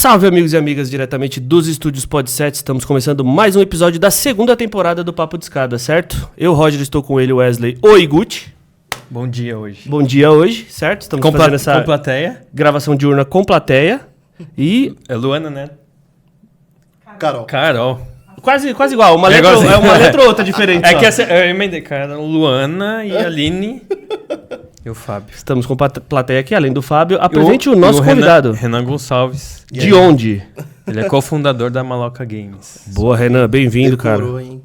Salve, amigos e amigas, diretamente dos estúdios Pod7. Estamos começando mais um episódio da segunda temporada do Papo de Escada, certo? Eu, Roger, estou com ele, Wesley. Oi, Gucci. Bom dia hoje. Bom dia hoje, certo? Estamos fazendo essa com plateia. Gravação diurna com plateia. E É Luana, né? Carol. quase igual, uma letra ou outra diferente. É só. que essa, eu emendei, cara. Luana e a Aline e o Fábio. Estamos com plateia aqui, além do Fábio. Apresente o nosso convidado. Renan Gonçalves. De onde? Ele é cofundador da Maloca Games. Boa, Renan. Bem-vindo, cara. Hein?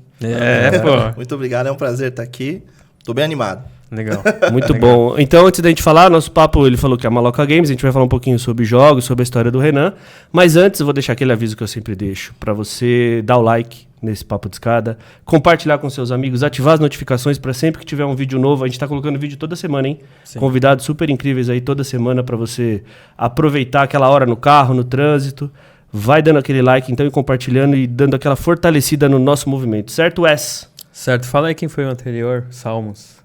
Pô. Muito obrigado, é um prazer estar aqui. Tô bem animado. Legal. Muito bom. Então, antes da gente falar, nosso papo, ele falou que é a Maloca Games, a gente vai falar um pouquinho sobre jogos, sobre a história do Renan. Mas antes, eu vou deixar aquele aviso que eu sempre deixo, para você dar o like nesse Papo de Escada, compartilhar com seus amigos, ativar as notificações para sempre que tiver um vídeo novo. A gente tá colocando vídeo toda semana, hein? Sim. Convidados super incríveis aí toda semana para você aproveitar aquela hora no carro, no trânsito. Vai dando aquele like, então, e compartilhando e dando aquela fortalecida no nosso movimento. Certo, Wes? Certo. Fala aí quem foi o anterior, Salmos.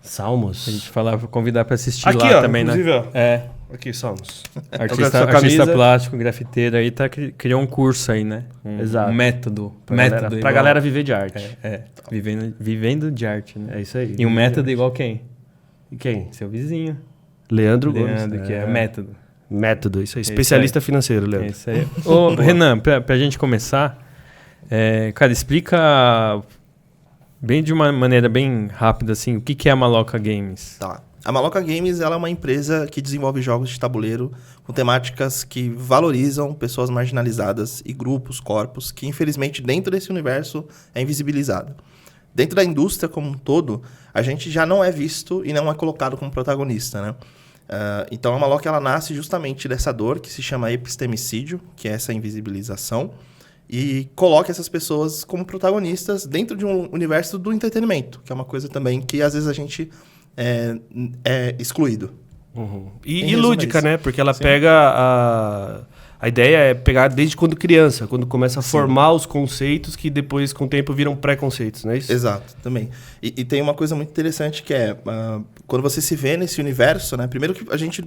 Salmos. A gente falava, convidar pra assistir Aqui, lá ó, também, inclusive, né? ó. É. Aqui, Salmos. Artista camisa. plástico, grafiteiro aí, criou um curso aí, né? Exato. Um método. Pra galera viver de arte. Vivendo de arte, né? É isso aí. E um método igual quem? E quem? Seu vizinho. Leandro Leandro, Gomes. que é método. Método, isso aí. Especialista financeiro, É Leandro. isso aí. Ô, Renan, pra gente começar, cara, explica bem de uma maneira bem rápida, assim, o que é a Maloca Games? Tá. A Maloca Games ela é uma empresa que desenvolve jogos de tabuleiro com temáticas que valorizam pessoas marginalizadas e grupos, corpos, que infelizmente dentro desse universo é invisibilizado. Dentro da indústria como um todo, a gente já não é visto e não é colocado como protagonista, né? Então a Maloca ela nasce justamente dessa dor que se chama epistemicídio, que é essa invisibilização, e coloca essas pessoas como protagonistas dentro de um universo do entretenimento, que é uma coisa também que às vezes a gente é excluído. Uhum. E lúdica, né? Porque ela pega a ideia é pegar desde quando criança, quando começa a formar os conceitos que depois, com o tempo, viram preconceitos, não é isso? Exato, também. E tem uma coisa muito interessante que é, quando você se vê nesse universo, né? Primeiro que a gente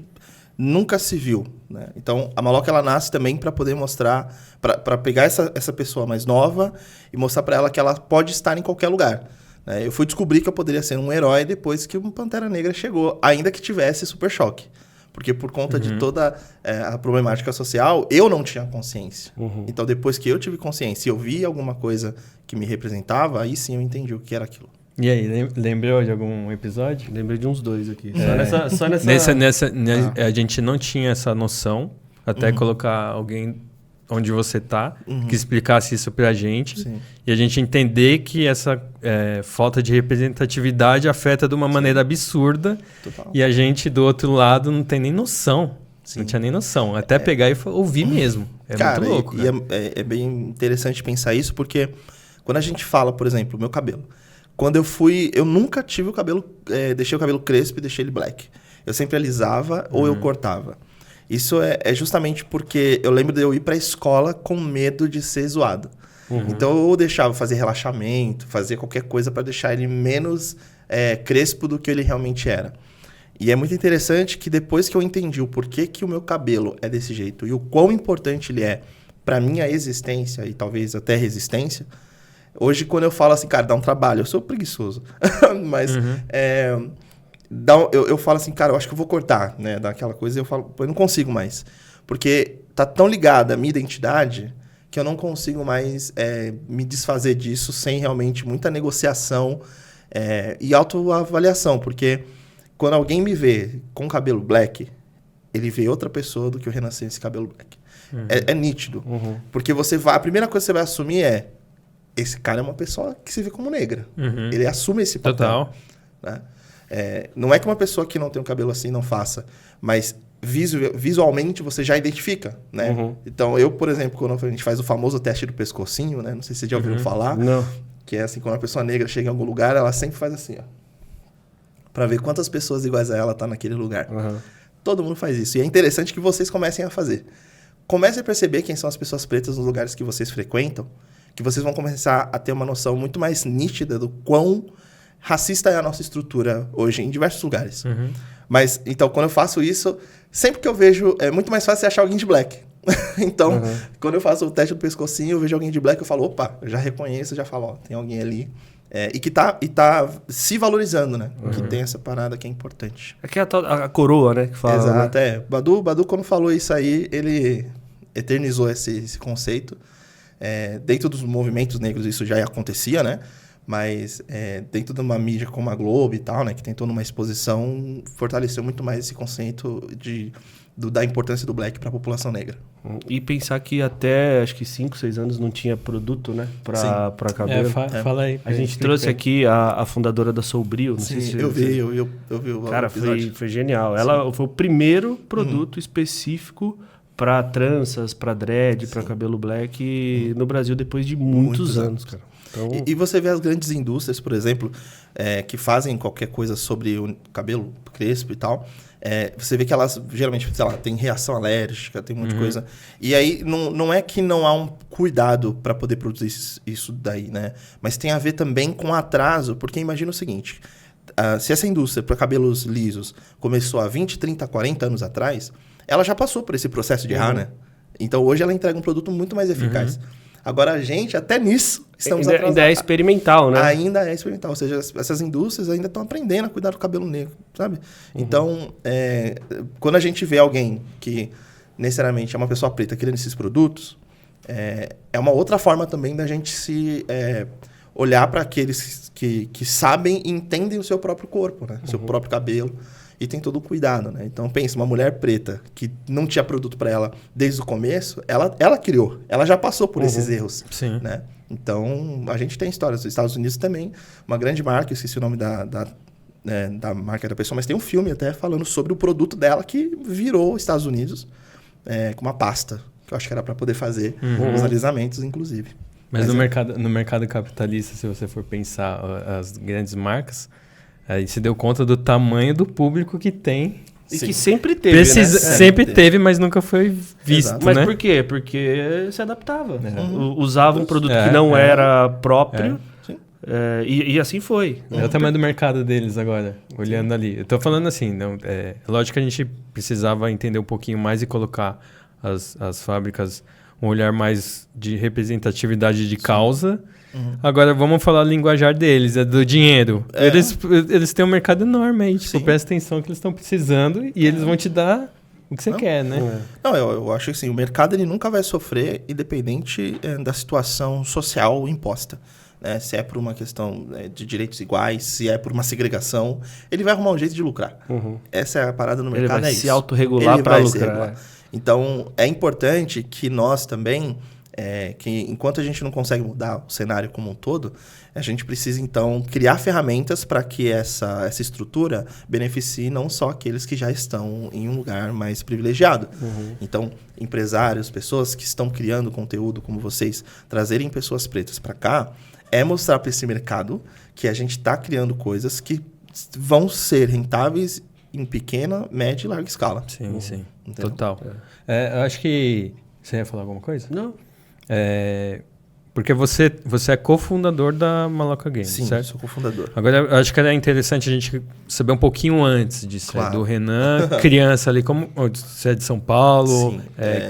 nunca se viu, né? Então, a Maloca, ela nasce também para poder mostrar, para pegar essa pessoa mais nova e mostrar para ela que ela pode estar em qualquer lugar. Eu fui descobrir que eu poderia ser um herói depois que o Pantera Negra chegou, ainda que tivesse Super Choque. Porque por conta de toda a problemática social, eu não tinha consciência. Então, depois que eu tive consciência e eu vi alguma coisa que me representava, aí sim eu entendi o que era aquilo. E aí, lembrou de algum episódio? Lembrei de uns dois aqui. Só nessa... A gente não tinha essa noção, até colocar alguém onde você tá, que explicasse isso pra gente. Sim. E a gente entender que essa falta de representatividade afeta de uma maneira absurda. Total. E a gente, do outro lado, não tem nem noção. Sim. Não tinha nem noção. Até pegar e ouvir mesmo. Cara, muito louco. é bem interessante pensar isso, porque quando a gente fala, por exemplo, o meu cabelo. Quando eu fui... Eu nunca tive o cabelo... deixei o cabelo crespo e deixei ele black. Eu sempre alisava ou eu cortava. Isso é justamente porque eu lembro de eu ir pra escola com medo de ser zoado. Então eu deixava fazer relaxamento, fazer qualquer coisa para deixar ele menos crespo do que ele realmente era. E é muito interessante que depois que eu entendi o porquê que o meu cabelo é desse jeito e o quão importante ele é pra minha existência e talvez até resistência, hoje quando eu falo assim, cara, dá um trabalho, eu sou preguiçoso, mas... Eu falo assim, cara, eu acho que eu vou cortar, né? Daquela coisa, eu falo, eu não consigo mais. Porque tá tão ligada à minha identidade que eu não consigo mais me desfazer disso sem realmente muita negociação e autoavaliação. Porque quando alguém me vê com cabelo black, ele vê outra pessoa do que eu renasci nesse cabelo black. É nítido. Porque a primeira coisa que você vai assumir esse cara é uma pessoa que se vê como negra. Ele assume esse papel. Total. Né? Não é que uma pessoa que não tem um cabelo assim não faça, mas visualmente você já identifica, né? Então, eu, por exemplo, quando a gente faz o famoso teste do pescocinho, né? Não sei se vocês já ouviram falar. Não. Que é assim, quando uma pessoa negra chega em algum lugar, ela sempre faz assim, ó. Pra ver quantas pessoas iguais a ela tá naquele lugar. Todo mundo faz isso. E é interessante que vocês comecem a fazer. Comecem a perceber quem são as pessoas pretas nos lugares que vocês frequentam, que vocês vão começar a ter uma noção muito mais nítida do quão racista é a nossa estrutura hoje em diversos lugares. Mas, então, quando eu faço isso, sempre que eu vejo... É muito mais fácil você achar alguém de black. Então, quando eu faço o teste do pescocinho, eu vejo alguém de black, eu falo, opa, eu já reconheço, já falo, ó, tem alguém ali. E que tá se valorizando, né? Que tem essa parada que é importante. É que é a coroa, né? Que fala, Exato, né? Badu, quando falou isso aí, ele eternizou esse conceito. Dentro dos movimentos negros isso já acontecia, né? Mas dentro de uma mídia como a Globo e tal, né? Que tem toda uma exposição, fortaleceu muito mais esse conceito da importância do black para a população negra. E pensar que até, acho que 5, 6 anos não tinha produto, né? Pra cabelo. Fala aí. A gente trouxe aqui a fundadora da Soulbrio. Não sei se eu vi o Cara, episódio. foi genial. Ela foi o primeiro produto específico para tranças, para dread, para cabelo black no Brasil depois de muitos anos, cara. Então... E você vê as grandes indústrias, por exemplo, que fazem qualquer coisa sobre o cabelo crespo e tal. Você vê que elas, geralmente, sei lá, tem reação alérgica, tem muita coisa. E aí, não é que não há um cuidado para poder produzir isso daí, né? Mas tem a ver também com atraso, porque imagina o seguinte, se essa indústria para cabelos lisos começou há 20, 30, 40 anos atrás, ela já passou por esse processo de errar, né? Então, hoje ela entrega um produto muito mais eficaz. Agora, a gente, até nisso, estamos atrasados. Ainda é experimental, né? Ainda é experimental. Ou seja, essas indústrias ainda estão aprendendo a cuidar do cabelo negro, sabe? Então, quando a gente vê alguém que, necessariamente, é uma pessoa preta querendo esses produtos, é uma outra forma também da gente se olhar para aqueles que sabem e entendem o seu próprio corpo, né? O seu próprio cabelo. E tem todo o cuidado, né? Então, pensa, uma mulher preta que não tinha produto para ela desde o começo, ela criou. Ela já passou por esses erros, né? Então, a gente tem histórias. Nos Estados Unidos também, uma grande marca, eu esqueci o nome da marca da pessoa, mas tem um filme até falando sobre o produto dela que virou os Estados Unidos com uma pasta, que eu acho que era para poder fazer os alisamentos, inclusive. Mas no mercado capitalista, se você for pensar as grandes marcas... Aí se deu conta do tamanho do público que tem. E que sempre teve, né? Sempre teve, mas nunca foi visto, Exato. Mas né? por quê? Porque se adaptava. Usava um produto que não era próprio. E assim foi. É o tamanho do mercado deles agora, olhando ali. Eu tô falando assim, lógico que a gente precisava entender um pouquinho mais e colocar as fábricas um olhar mais de representatividade de causa. Agora vamos falar a linguajar deles, do dinheiro. Eles têm um mercado enorme aí, tipo, presta atenção que eles estão precisando e eles vão te dar o que você quer, né? Não, eu acho que assim, o mercado ele nunca vai sofrer independente da situação social imposta. Né? Se é por uma questão de direitos iguais, se é por uma segregação, ele vai arrumar um jeito de lucrar. Essa é a parada no mercado, ele vai se autorregular para lucrar. Então, é importante que nós também... que enquanto a gente não consegue mudar o cenário como um todo, a gente precisa, então, criar ferramentas para que essa estrutura beneficie não só aqueles que já estão em um lugar mais privilegiado. Então, empresários, pessoas que estão criando conteúdo como vocês, trazerem pessoas pretas para cá, mostrar para esse mercado que a gente está criando coisas que vão ser rentáveis em pequena, média e larga escala. Sim. Entendeu? Total. Eu acho que... Você ia falar alguma coisa? Não. Porque você é cofundador da Maloca Games, Sim, certo? sou cofundador. Agora, eu acho que é interessante a gente saber um pouquinho antes disso. Claro. Do Renan, criança ali, como você é de São Paulo, Sim,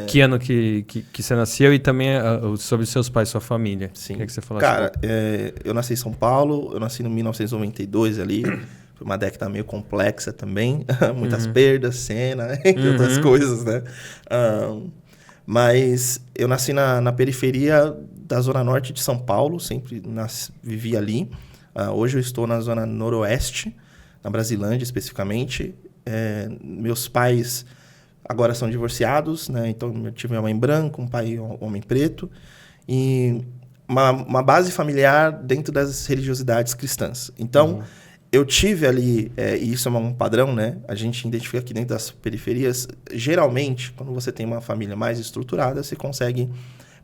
que ano que você nasceu e também sobre seus pais, sua família. Sim. Queria que você falasse. Cara, eu nasci em São Paulo, eu nasci em 1992 ali, foi uma década meio complexa também, muitas perdas, cena, entre outras coisas, né? Mas eu nasci na periferia da Zona Norte de São Paulo, sempre vivi ali. Hoje eu estou na Zona Noroeste, na Brasilândia especificamente. Meus pais agora são divorciados, né? Então eu tive uma mãe branca, um pai homem preto. E uma base familiar dentro das religiosidades cristãs. Então... Eu tive ali, e isso é um padrão, né? A gente identifica aqui dentro das periferias, geralmente, quando você tem uma família mais estruturada, você consegue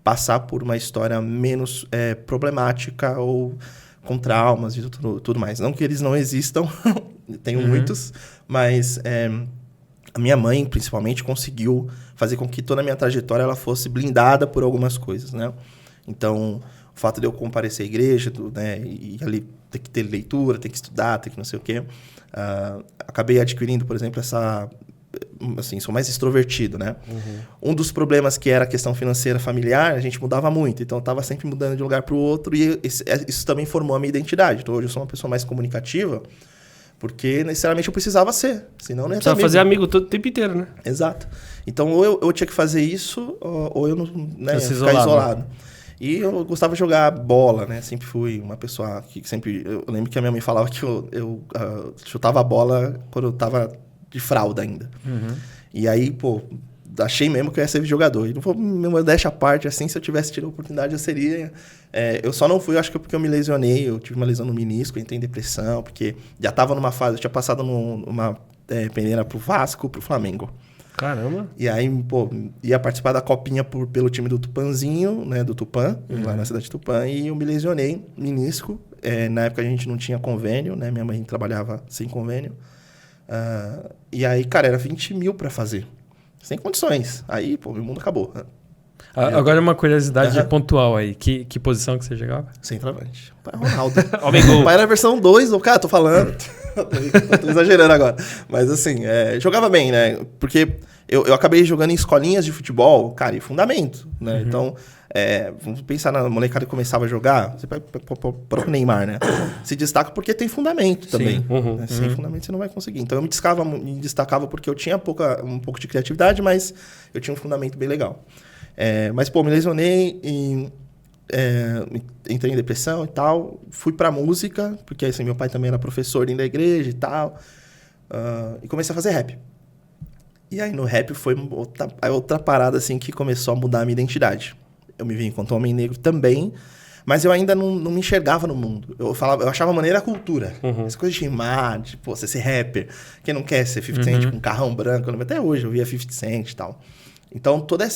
passar por uma história menos problemática ou com traumas e tudo mais. Não que eles não existam, tenho muitos, mas a minha mãe, principalmente, conseguiu fazer com que toda a minha trajetória ela fosse blindada por algumas coisas, né? Então, o fato de eu comparecer à igreja, né, e ali ter que ter leitura, ter que estudar, ter que não sei o quê, acabei adquirindo, por exemplo, essa assim, sou mais extrovertido, né? Um dos problemas que era a questão financeira familiar, a gente mudava muito. Então, eu estava sempre mudando de um lugar para o outro e isso também formou a minha identidade. Então, hoje eu sou uma pessoa mais comunicativa porque, necessariamente, eu precisava ser. Senão, não ia ter Precisava fazer amigo todo o tempo inteiro, né? Exato. Então, ou eu tinha que fazer isso, ou eu não, né, ia ficar isolado. E eu gostava de jogar bola, né? Sempre fui uma pessoa que sempre... Eu lembro que a minha mãe falava que eu chutava a bola quando eu tava de fralda ainda. E aí, pô, achei mesmo que eu ia ser jogador. E não vou me modéstia à parte, assim, se eu tivesse tido a oportunidade, eu seria... eu só não fui, acho que porque eu me lesionei. Eu tive uma lesão no menisco, entrei em depressão, porque já tava numa fase... Eu tinha passado numa peneira pro Vasco, pro Flamengo. Caramba. E aí, pô, ia participar da copinha pelo time do Tupanzinho, né? Do Tupã, lá na cidade de Tupã. E eu me lesionei, menisco. Na época a gente não tinha convênio, né? Minha mãe trabalhava sem convênio. E aí, cara, era 20 mil pra fazer. Sem condições. Aí, pô, meu mundo acabou. Agora uma curiosidade pontual aí. Que posição que você jogava? Centroavante. Pai Ronaldo. Homem gol. Pai era a versão 2, cara, tô falando. tô exagerando agora. Mas assim, jogava bem, né? Porque eu acabei jogando em escolinhas de futebol, cara, e fundamento, né? Então, vamos pensar na molecada que começava a jogar, você vai pro Neymar, né? Se destaca porque tem fundamento também. Né? Sem fundamento você não vai conseguir. Então eu me destacava porque eu tinha um pouco de criatividade, mas eu tinha um fundamento bem legal. Mas, pô, me lesionei e entrei em depressão e tal. Fui pra música, porque assim, meu pai também era professor dentro da igreja e tal. E comecei a fazer rap. E aí no rap foi outra parada assim que começou a mudar a minha identidade. Eu me vi enquanto homem negro também, mas eu ainda não me enxergava no mundo. Eu achava maneira a cultura. Essa coisa de rimar, de você ser rapper. Quem não quer ser 50 Cent com um carrão branco? Até hoje eu via 50 Cent e tal. Então toda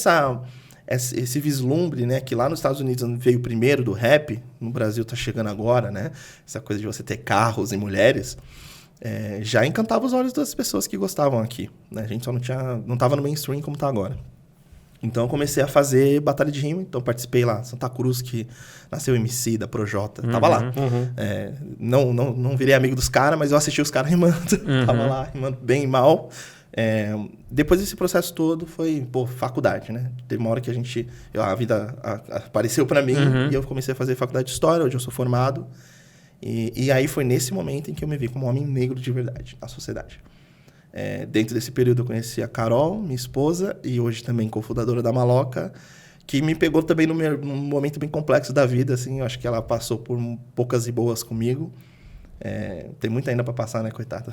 esse vislumbre, né, que lá nos Estados Unidos veio primeiro do rap, no Brasil tá chegando agora, né? Essa coisa de você ter carros e mulheres, já encantava os olhos das pessoas que gostavam aqui, né? A gente só não tava no mainstream como tá agora. Então eu comecei a fazer batalha de rima, então participei lá, Santa Cruz, que nasceu MC da Projota, tava lá. Não virei amigo dos caras, mas eu assisti os caras rimando, tava lá rimando bem e mal. Depois desse processo todo foi, faculdade, né? Teve uma hora que a vida apareceu pra mim e eu comecei a fazer faculdade de História, hoje eu sou formado. E aí foi nesse momento em que eu me vi como um homem negro de verdade na sociedade. Dentro desse período eu conheci a Carol, minha esposa, e hoje também cofundadora da Maloca, que me pegou também num momento bem complexo da vida, assim. Eu acho que ela passou por poucas e boas comigo. Tem muito ainda pra passar, né, coitada?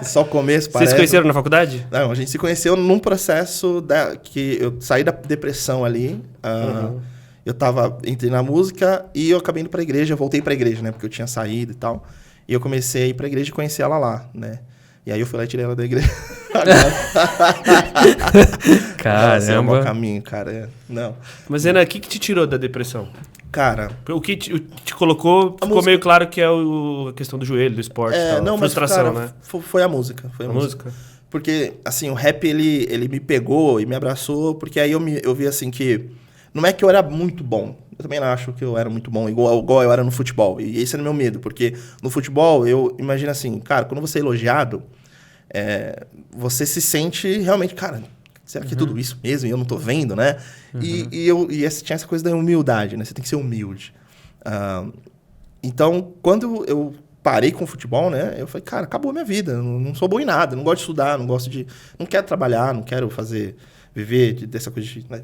Só o começo, parece. Vocês se conheceram na faculdade? Não, a gente se conheceu num processo que eu saí da depressão ali. Eu entrei na música e eu acabei indo pra igreja. Eu voltei pra igreja, né? Porque eu tinha saído e tal. E eu comecei a ir pra igreja e conhecer ela lá, né? E aí eu fui lá e tirei ela da igreja. Caramba. É um bom caminho, cara. Não. Mas, Renan, o que te tirou da depressão? Cara... O que te colocou, ficou música... meio claro que é a questão do joelho, do esporte e tal. Não, frustração, mas, cara, né? Foi a música. Foi a música? Porque, assim, o rap, ele me pegou e me abraçou, porque aí eu vi, assim, que... Não é que eu era muito bom. Eu também não acho que eu era muito bom, igual eu era no futebol. E esse era o meu medo, porque no futebol, eu imagino assim, cara, quando você é elogiado, você se sente realmente, cara, será que é tudo isso mesmo? E eu não tô vendo, né? E tinha essa coisa da humildade, né? Você tem que ser humilde. Então, quando eu parei com o futebol, né? Eu falei, cara, acabou a minha vida. Eu não sou bom em nada, não gosto de estudar, não quero trabalhar, não quero viver dessa coisa de... Né?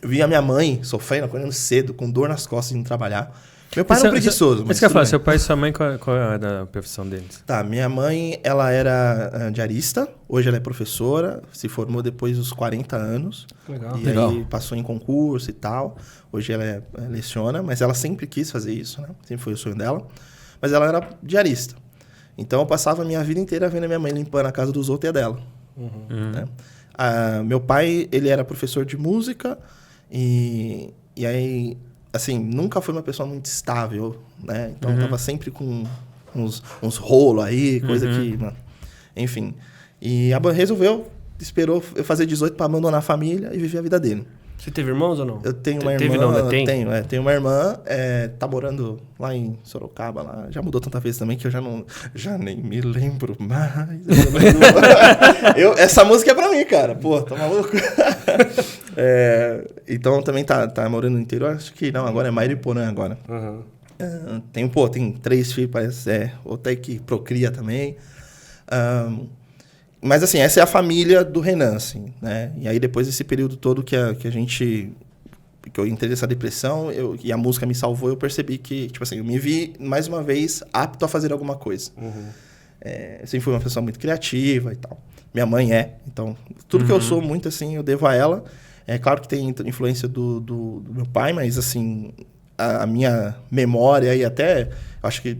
Eu vi a minha mãe sofrendo, acordando cedo, com dor nas costas, indo trabalhar. Meu pai era preguiçoso. Mas que eu falo, seu pai e sua mãe, qual era a profissão deles? Tá, minha mãe, ela era diarista, hoje ela é professora, se formou depois dos 40 anos. Legal. E aí passou em concurso e tal. Hoje ela leciona, mas ela sempre quis fazer isso, né? Sempre foi o sonho dela. Mas ela era diarista. Então eu passava a minha vida inteira vendo a minha mãe limpando a casa dos outros e a dela. Né? Meu pai, ele era professor de música. E aí, assim, nunca foi uma pessoa muito estável, né? Então, tava sempre com uns rolos aí, coisa que... Mano, enfim. E resolveu, esperou eu fazer 18 para abandonar a família e viver a vida dele. Você teve irmãos ou não? Eu tenho uma Teve, irmã. não, né? Tem? Tenho uma irmã, tá morando lá em Sorocaba, lá. Já mudou tanta vez também que eu já nem me lembro mais. Essa música é pra mim, cara. Pô, tá maluco? Então também tá morando no interior. Acho que não, agora é Mairiporã agora. Uhum. Tem 3 filhos, parece. Outra aí que procria também. Mas, assim, essa é a família do Renan, assim, né? E aí, depois desse período todo que eu entrei nessa depressão e a música me salvou, eu percebi que, tipo assim, eu me vi, mais uma vez, apto a fazer alguma coisa. Uhum. Eu sempre fui uma pessoa muito criativa e tal. Minha mãe então, tudo que eu sou muito, assim, eu devo a ela. É claro que tem influência do meu pai, mas, assim, a minha memória e até, acho que,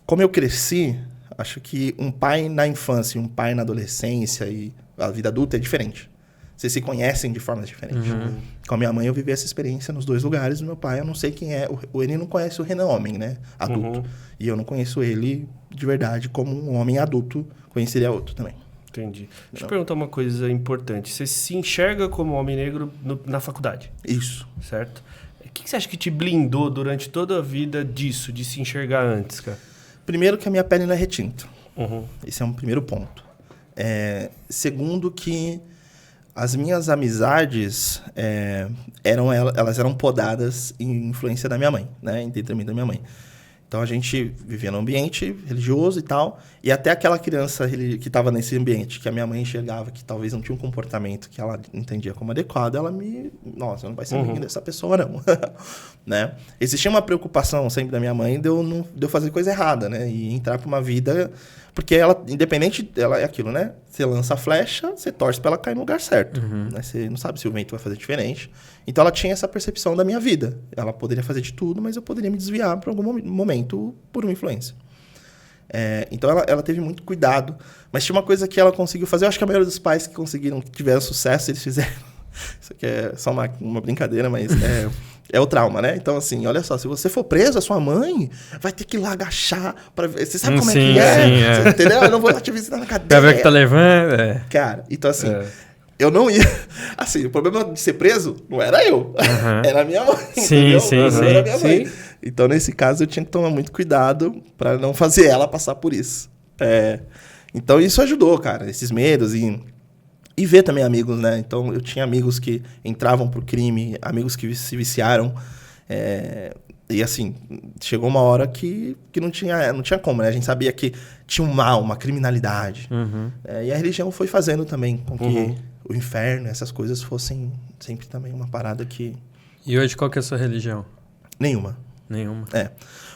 como eu cresci... Acho que um pai na infância e um pai na adolescência e a vida adulta é diferente. Vocês se conhecem de formas diferentes. Uhum. Com a minha mãe, eu vivi essa experiência nos 2 lugares. O meu pai, eu não sei quem é. Ele não conhece o Renan homem, né? Adulto. Uhum. E eu não conheço ele de verdade como um homem adulto. Conheceria outro também. Entendi. Deixa eu perguntar uma coisa importante. Você se enxerga como homem negro na faculdade? Isso. Certo? O que você acha que te blindou durante toda a vida disso, de se enxergar antes, cara? Primeiro que a minha pele não é retinta. Uhum. Esse é um primeiro ponto. Segundo que as minhas amizades elas eram podadas em influência da minha mãe, né? Em detrimento da minha mãe. Então, a gente vivia num ambiente religioso e tal, e até aquela criança que estava nesse ambiente, que a minha mãe enxergava que talvez não tinha um comportamento que ela entendia como adequado, ela nossa, não vai ser amiga dessa pessoa, não. Né? Existia uma preocupação sempre da minha mãe de eu fazer coisa errada, né? E entrar para uma vida... Porque ela, independente, ela é aquilo, né? Você lança a flecha, você torce para ela cair no lugar certo. Né? Você não sabe se o vento vai fazer diferente. Então, ela tinha essa percepção da minha vida. Ela poderia fazer de tudo, mas eu poderia me desviar por algum momento por uma influência. Então, ela teve muito cuidado. Mas tinha uma coisa que ela conseguiu fazer. Eu acho que a maioria dos pais que tiveram sucesso, eles fizeram. Isso aqui é só uma brincadeira, mas é o trauma, né? Então, assim, olha só, se você for preso, a sua mãe vai ter que ir lá agachar pra ver. Você sabe como é que é? Sim, Você, entendeu? Eu não vou lá te visitar na cadeia. Pra ver o que tá levando. Cara, então assim, eu não ia... Assim, o problema de ser preso não era eu. Era a minha mãe, entendeu? Era a minha mãe. Então, nesse caso, eu tinha que tomar muito cuidado pra não fazer ela passar por isso. Então, isso ajudou, cara, esses medos e ver também amigos, né? Então, eu tinha amigos que entravam pro crime, amigos que se viciaram. E assim, chegou uma hora que não tinha como, né? A gente sabia que tinha um mal, uma criminalidade. E a religião foi fazendo também com que o inferno, essas coisas fossem sempre também uma parada que... E hoje, qual que é a sua religião? Nenhuma. Nenhuma.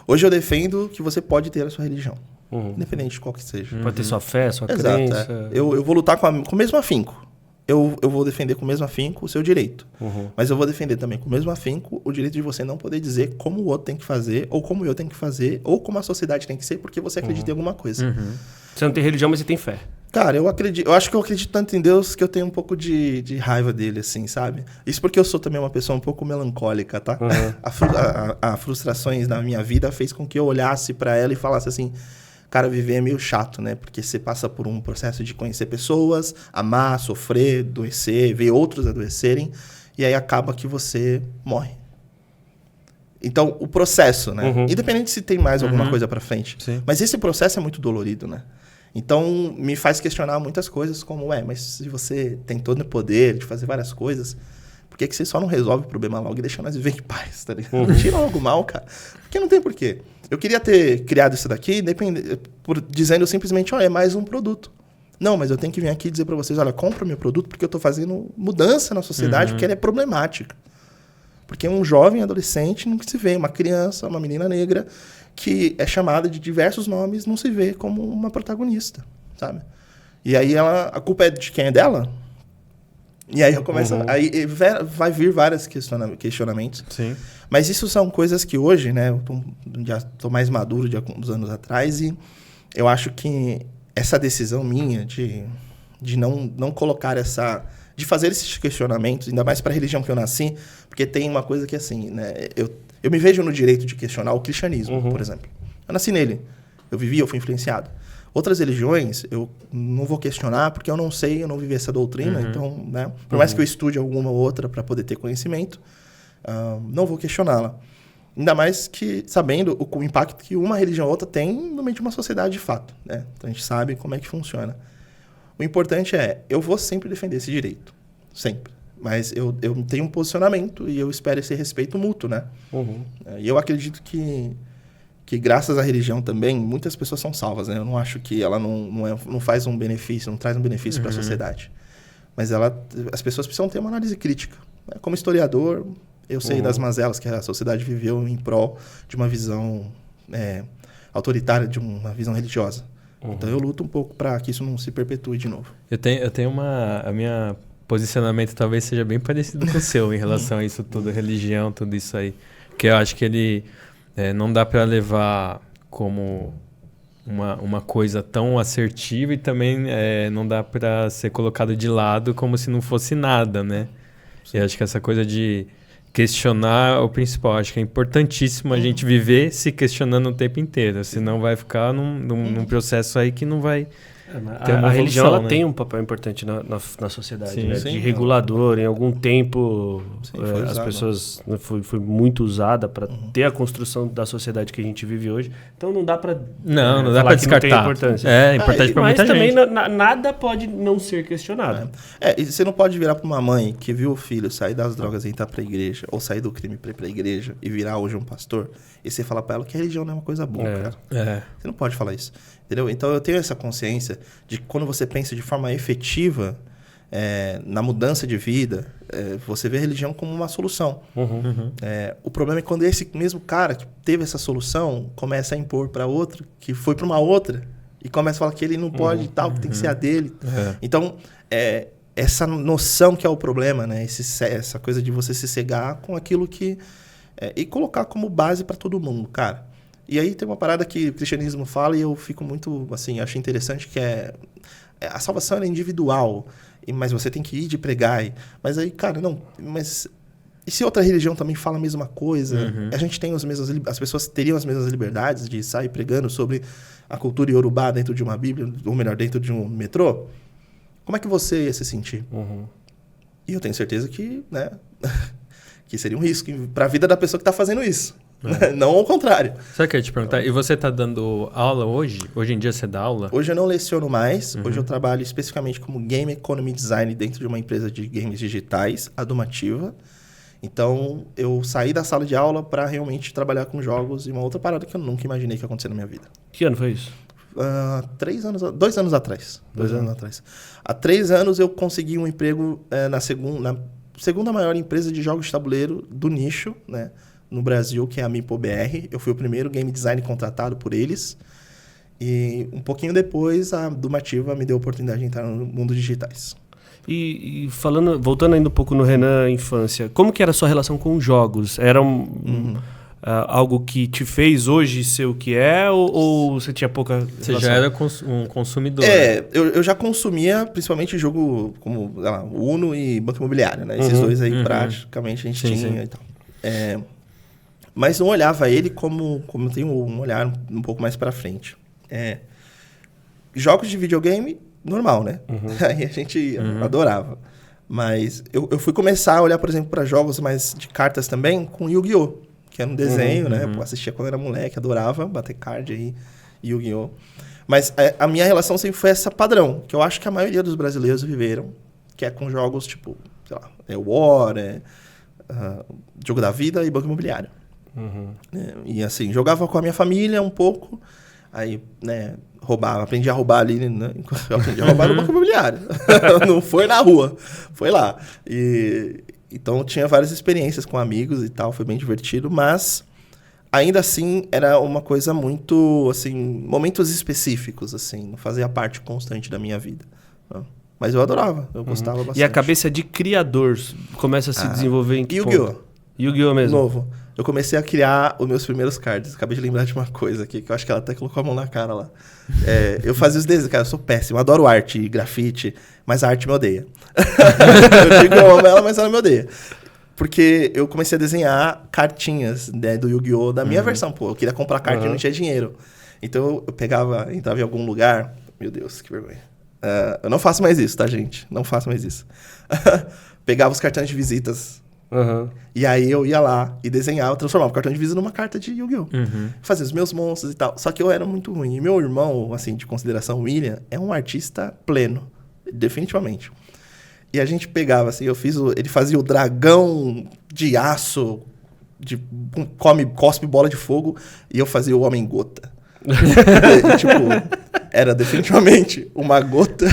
Hoje eu defendo que você pode ter a sua religião. Independente de qual que seja. Pode ter sua fé, sua Exato, crença. Eu vou lutar com o mesmo afinco. Eu vou defender com o mesmo afinco o seu direito. Mas eu vou defender também com o mesmo afinco o direito de você não poder dizer como o outro tem que fazer, ou como eu tenho que fazer, ou como a sociedade tem que ser, porque você acredita em alguma coisa. Você não tem religião, mas você tem fé. Cara, eu acho que eu acredito tanto em Deus que eu tenho um pouco de raiva dele, assim, sabe? Isso porque eu sou também uma pessoa um pouco melancólica, tá? As frustrações na minha vida fez com que eu olhasse pra ela e falasse assim... Cara, viver é meio chato, né? Porque você passa por um processo de conhecer pessoas, amar, sofrer, adoecer, ver outros adoecerem, e aí acaba que você morre. Então, o processo, né? Independente se tem mais alguma coisa pra frente. Sim. Mas esse processo é muito dolorido, né? Então, me faz questionar muitas coisas, como, mas se você tem todo o poder de fazer várias coisas, por que você só não resolve o problema logo e deixa nós viver em paz, tá ligado? Não tira logo mal, cara. Porque não tem porquê. Eu queria ter criado isso daqui dizendo simplesmente, é mais um produto. Não, mas eu tenho que vir aqui e dizer para vocês, olha, compra meu produto porque eu estou fazendo mudança na sociedade, porque ela é problemática. Porque um jovem adolescente não se vê, uma criança, uma menina negra, que é chamada de diversos nomes, não se vê como uma protagonista, sabe? E aí a culpa é de quem é dela? E aí eu começo... Aí vai vir vários questionamentos. Sim. Mas isso são coisas que hoje, né? Eu já estou mais maduro de alguns anos atrás e eu acho que essa decisão minha de não colocar de fazer esses questionamentos, ainda mais para a religião que eu nasci, porque tem uma coisa que assim, né? Eu me vejo no direito de questionar o cristianismo, por exemplo. Eu nasci nele. Eu fui influenciado. Outras religiões, eu não vou questionar, porque eu não sei, eu não vivi essa doutrina, então, né? Por mais que eu estude alguma ou outra para poder ter conhecimento, não vou questioná-la. Ainda mais que sabendo o impacto que uma religião ou outra tem no meio de uma sociedade de fato, né? Então a gente sabe como é que funciona. O importante é, eu vou sempre defender esse direito, sempre. Mas eu tenho um posicionamento e eu espero esse respeito mútuo, né? E eu acredito que graças à religião também, muitas pessoas são salvas, né? Eu não acho que ela não faz um benefício, não traz um benefício para a sociedade. Mas as pessoas precisam ter uma análise crítica. Né? Como historiador, eu sei das mazelas que a sociedade viveu em prol de uma visão autoritária, de uma visão religiosa. Então eu luto um pouco para que isso não se perpetue de novo. Eu tenho a minha posicionamento talvez seja bem parecido com o seu em relação a isso tudo, religião, tudo isso aí. Porque eu acho que ele não dá para levar como uma coisa tão assertiva e também não dá para ser colocado de lado como se não fosse nada, né? Sim. E acho que essa coisa de questionar é o principal. Acho que é importantíssimo a gente viver se questionando o tempo inteiro, senão vai ficar num processo aí que não vai ter uma a religião ela né? tem um papel importante na sociedade, sim, né? sim. De regulador. Em algum tempo, as pessoas foi muito usada para ter a construção da sociedade que a gente vive hoje. Então não dá para não dá para descartar. Não tem importância. É importante para muita gente. Mas também nada pode não ser questionado. E você não pode virar para uma mãe que viu o filho sair das drogas e entrar para a igreja, ou sair do crime para ir para a igreja e virar hoje um pastor, e você falar para ela que a religião não é uma coisa boa, cara. Você não pode falar isso. Entendeu? Então eu tenho essa consciência de que quando você pensa de forma efetiva na mudança de vida, você vê a religião como uma solução. O problema é quando esse mesmo cara que teve essa solução começa a impor para outro, que foi para uma outra, e começa a falar que ele não pode tal, que tem que ser a dele. Então, essa noção que é o problema, né? Essa coisa de você se cegar com aquilo que... e colocar como base para todo mundo, cara. E aí tem uma parada que o cristianismo fala e eu fico muito, assim, acho interessante, que a salvação é individual, mas você tem que ir de pregar. Mas aí, cara, não, mas e se outra religião também fala a mesma coisa? A gente tem as pessoas teriam as mesmas liberdades de sair pregando sobre a cultura iorubá dentro de uma Bíblia, ou melhor, dentro de um metrô? Como é que você ia se sentir? E eu tenho certeza que, né, que seria um risco para a vida da pessoa que está fazendo isso. Não ao contrário. Sabe o que eu ia te perguntar? E você está dando aula hoje? Hoje em dia você dá aula? Hoje eu não leciono mais. Hoje eu trabalho especificamente como Game Economy Design dentro de uma empresa de games digitais, a Domativa. Então, eu saí da sala de aula para realmente trabalhar com jogos e uma outra parada que eu nunca imaginei que ia acontecer na minha vida. Que ano foi isso? 2 anos atrás. 2 anos atrás. Há 3 anos eu consegui um emprego na segunda maior empresa de jogos de tabuleiro do nicho, né? No Brasil, que é a MipoBR. Eu fui o primeiro game design contratado por eles. E um pouquinho depois, a Domativa me deu a oportunidade de entrar no mundo digitais. E voltando ainda um pouco no Renan infância, como que era a sua relação com jogos? Era algo que te fez hoje ser o que é? Ou você tinha pouca relação? Você já era um consumidor? Eu já consumia principalmente jogo como Uno e Banco Imobiliário, né? Esses dois aí praticamente a gente tinha e tal. Mas não olhava ele como eu tenho um olhar um pouco mais para frente. Jogos de videogame, normal, né? Aí a gente adorava. Mas eu fui começar a olhar, por exemplo, para jogos mais de cartas também com Yu-Gi-Oh! Que era um desenho, né? Eu assistia quando era moleque, adorava bater card aí, Yu-Gi-Oh! Mas a minha relação sempre foi essa padrão, que eu acho que a maioria dos brasileiros viveram, que é com jogos tipo, sei lá, War, Jogo da Vida e Banco Imobiliário. E assim, jogava com a minha família um pouco, aí, né, aprendi a roubar ali, né? Eu aprendi a roubar no Banco Imobiliário. Não foi na rua, foi lá. Então, tinha várias experiências com amigos e tal, foi bem divertido, mas ainda assim era uma coisa muito, assim, momentos específicos, assim, não fazia parte constante da minha vida. Mas eu adorava, eu gostava bastante. E a cabeça de criador começa a se desenvolver em que Yu-Gi-Oh! Yu-Gi-Oh! Mesmo? Novo. Eu comecei a criar os meus primeiros cards. Acabei de lembrar de uma coisa aqui, que eu acho que ela até colocou a mão na cara lá. Eu fazia os desenhos, cara, eu sou péssimo. Adoro arte e grafite, mas a arte me odeia. Eu digo que eu amo ela, mas ela me odeia. Porque eu comecei a desenhar cartinhas, né, do Yu-Gi-Oh! Da minha versão, pô. Eu queria comprar carta e não tinha dinheiro. Então eu pegava, entrava em algum lugar... Meu Deus, que vergonha. Eu não faço mais isso, tá, gente? Não faço mais isso. Pegava os cartões de visitas. E aí eu ia lá e desenhava, transformava o cartão de visita numa carta de Yu-Gi-Oh! Fazia os meus monstros e tal. Só que eu era muito ruim. E meu irmão, assim, de consideração, William, é um artista pleno. Definitivamente. E a gente pegava, assim, ele fazia o dragão de aço, cospe bola de fogo, e eu fazia o Homem-Gota. E, tipo, era definitivamente uma gota,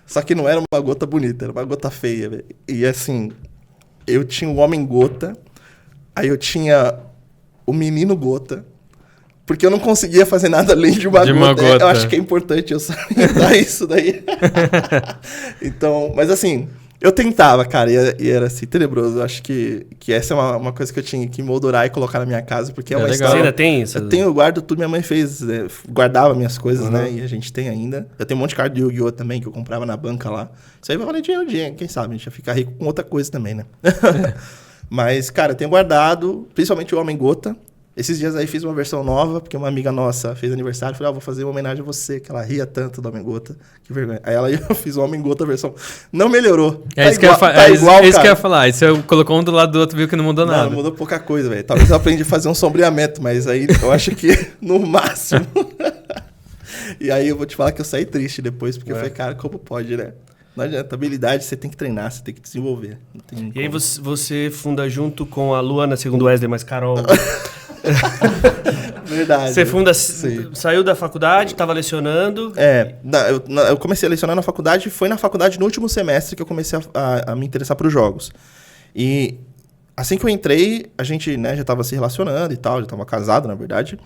só que não era uma gota bonita, era uma gota feia, véio. E assim, eu tinha o Homem-Gota, aí eu tinha o Menino Gota, porque eu não conseguia fazer nada além de uma gota. Eu acho que é importante eu salientar isso daí. Então, mas assim, eu tentava, cara, e era assim, tenebroso. Eu acho que essa é uma coisa que eu tinha que moldurar e colocar na minha casa, porque é uma história... Você ainda tem isso? Eu guardo tudo, minha mãe fez, guardava minhas coisas, né, e a gente tem ainda. Eu tenho um monte de carta de Yu-Gi-Oh! Também, que eu comprava na banca lá. Isso aí vai valer dinheiro, quem sabe, a gente vai ficar rico com outra coisa também, né? Mas, cara, eu tenho guardado, principalmente o Homem-Gota. Esses dias aí fiz uma versão nova, porque uma amiga nossa fez aniversário. Falei, vou fazer uma homenagem a você, que ela ria tanto do Homem-Gota. Que vergonha. Aí eu fiz o Homem-Gota versão. Não melhorou. É isso que eu ia falar. Aí você colocou um do lado do outro, viu que não mudou nada. Não mudou pouca coisa, velho. Talvez eu aprendi a fazer um sombreamento, mas aí eu acho que no máximo. E aí eu vou te falar que eu saí triste depois, porque eu falei, cara, como pode, né? Não adianta, habilidade você tem que treinar, você tem que desenvolver. E aí você funda junto com a Luana, segundo Wesley, mas Carol... Verdade. Você saiu da faculdade, estava lecionando? Eu comecei a lecionar na faculdade, foi na faculdade no último semestre que eu comecei a me interessar por jogos. E assim que eu entrei, a gente, né, já estava se relacionando e tal, já estava casado, na verdade.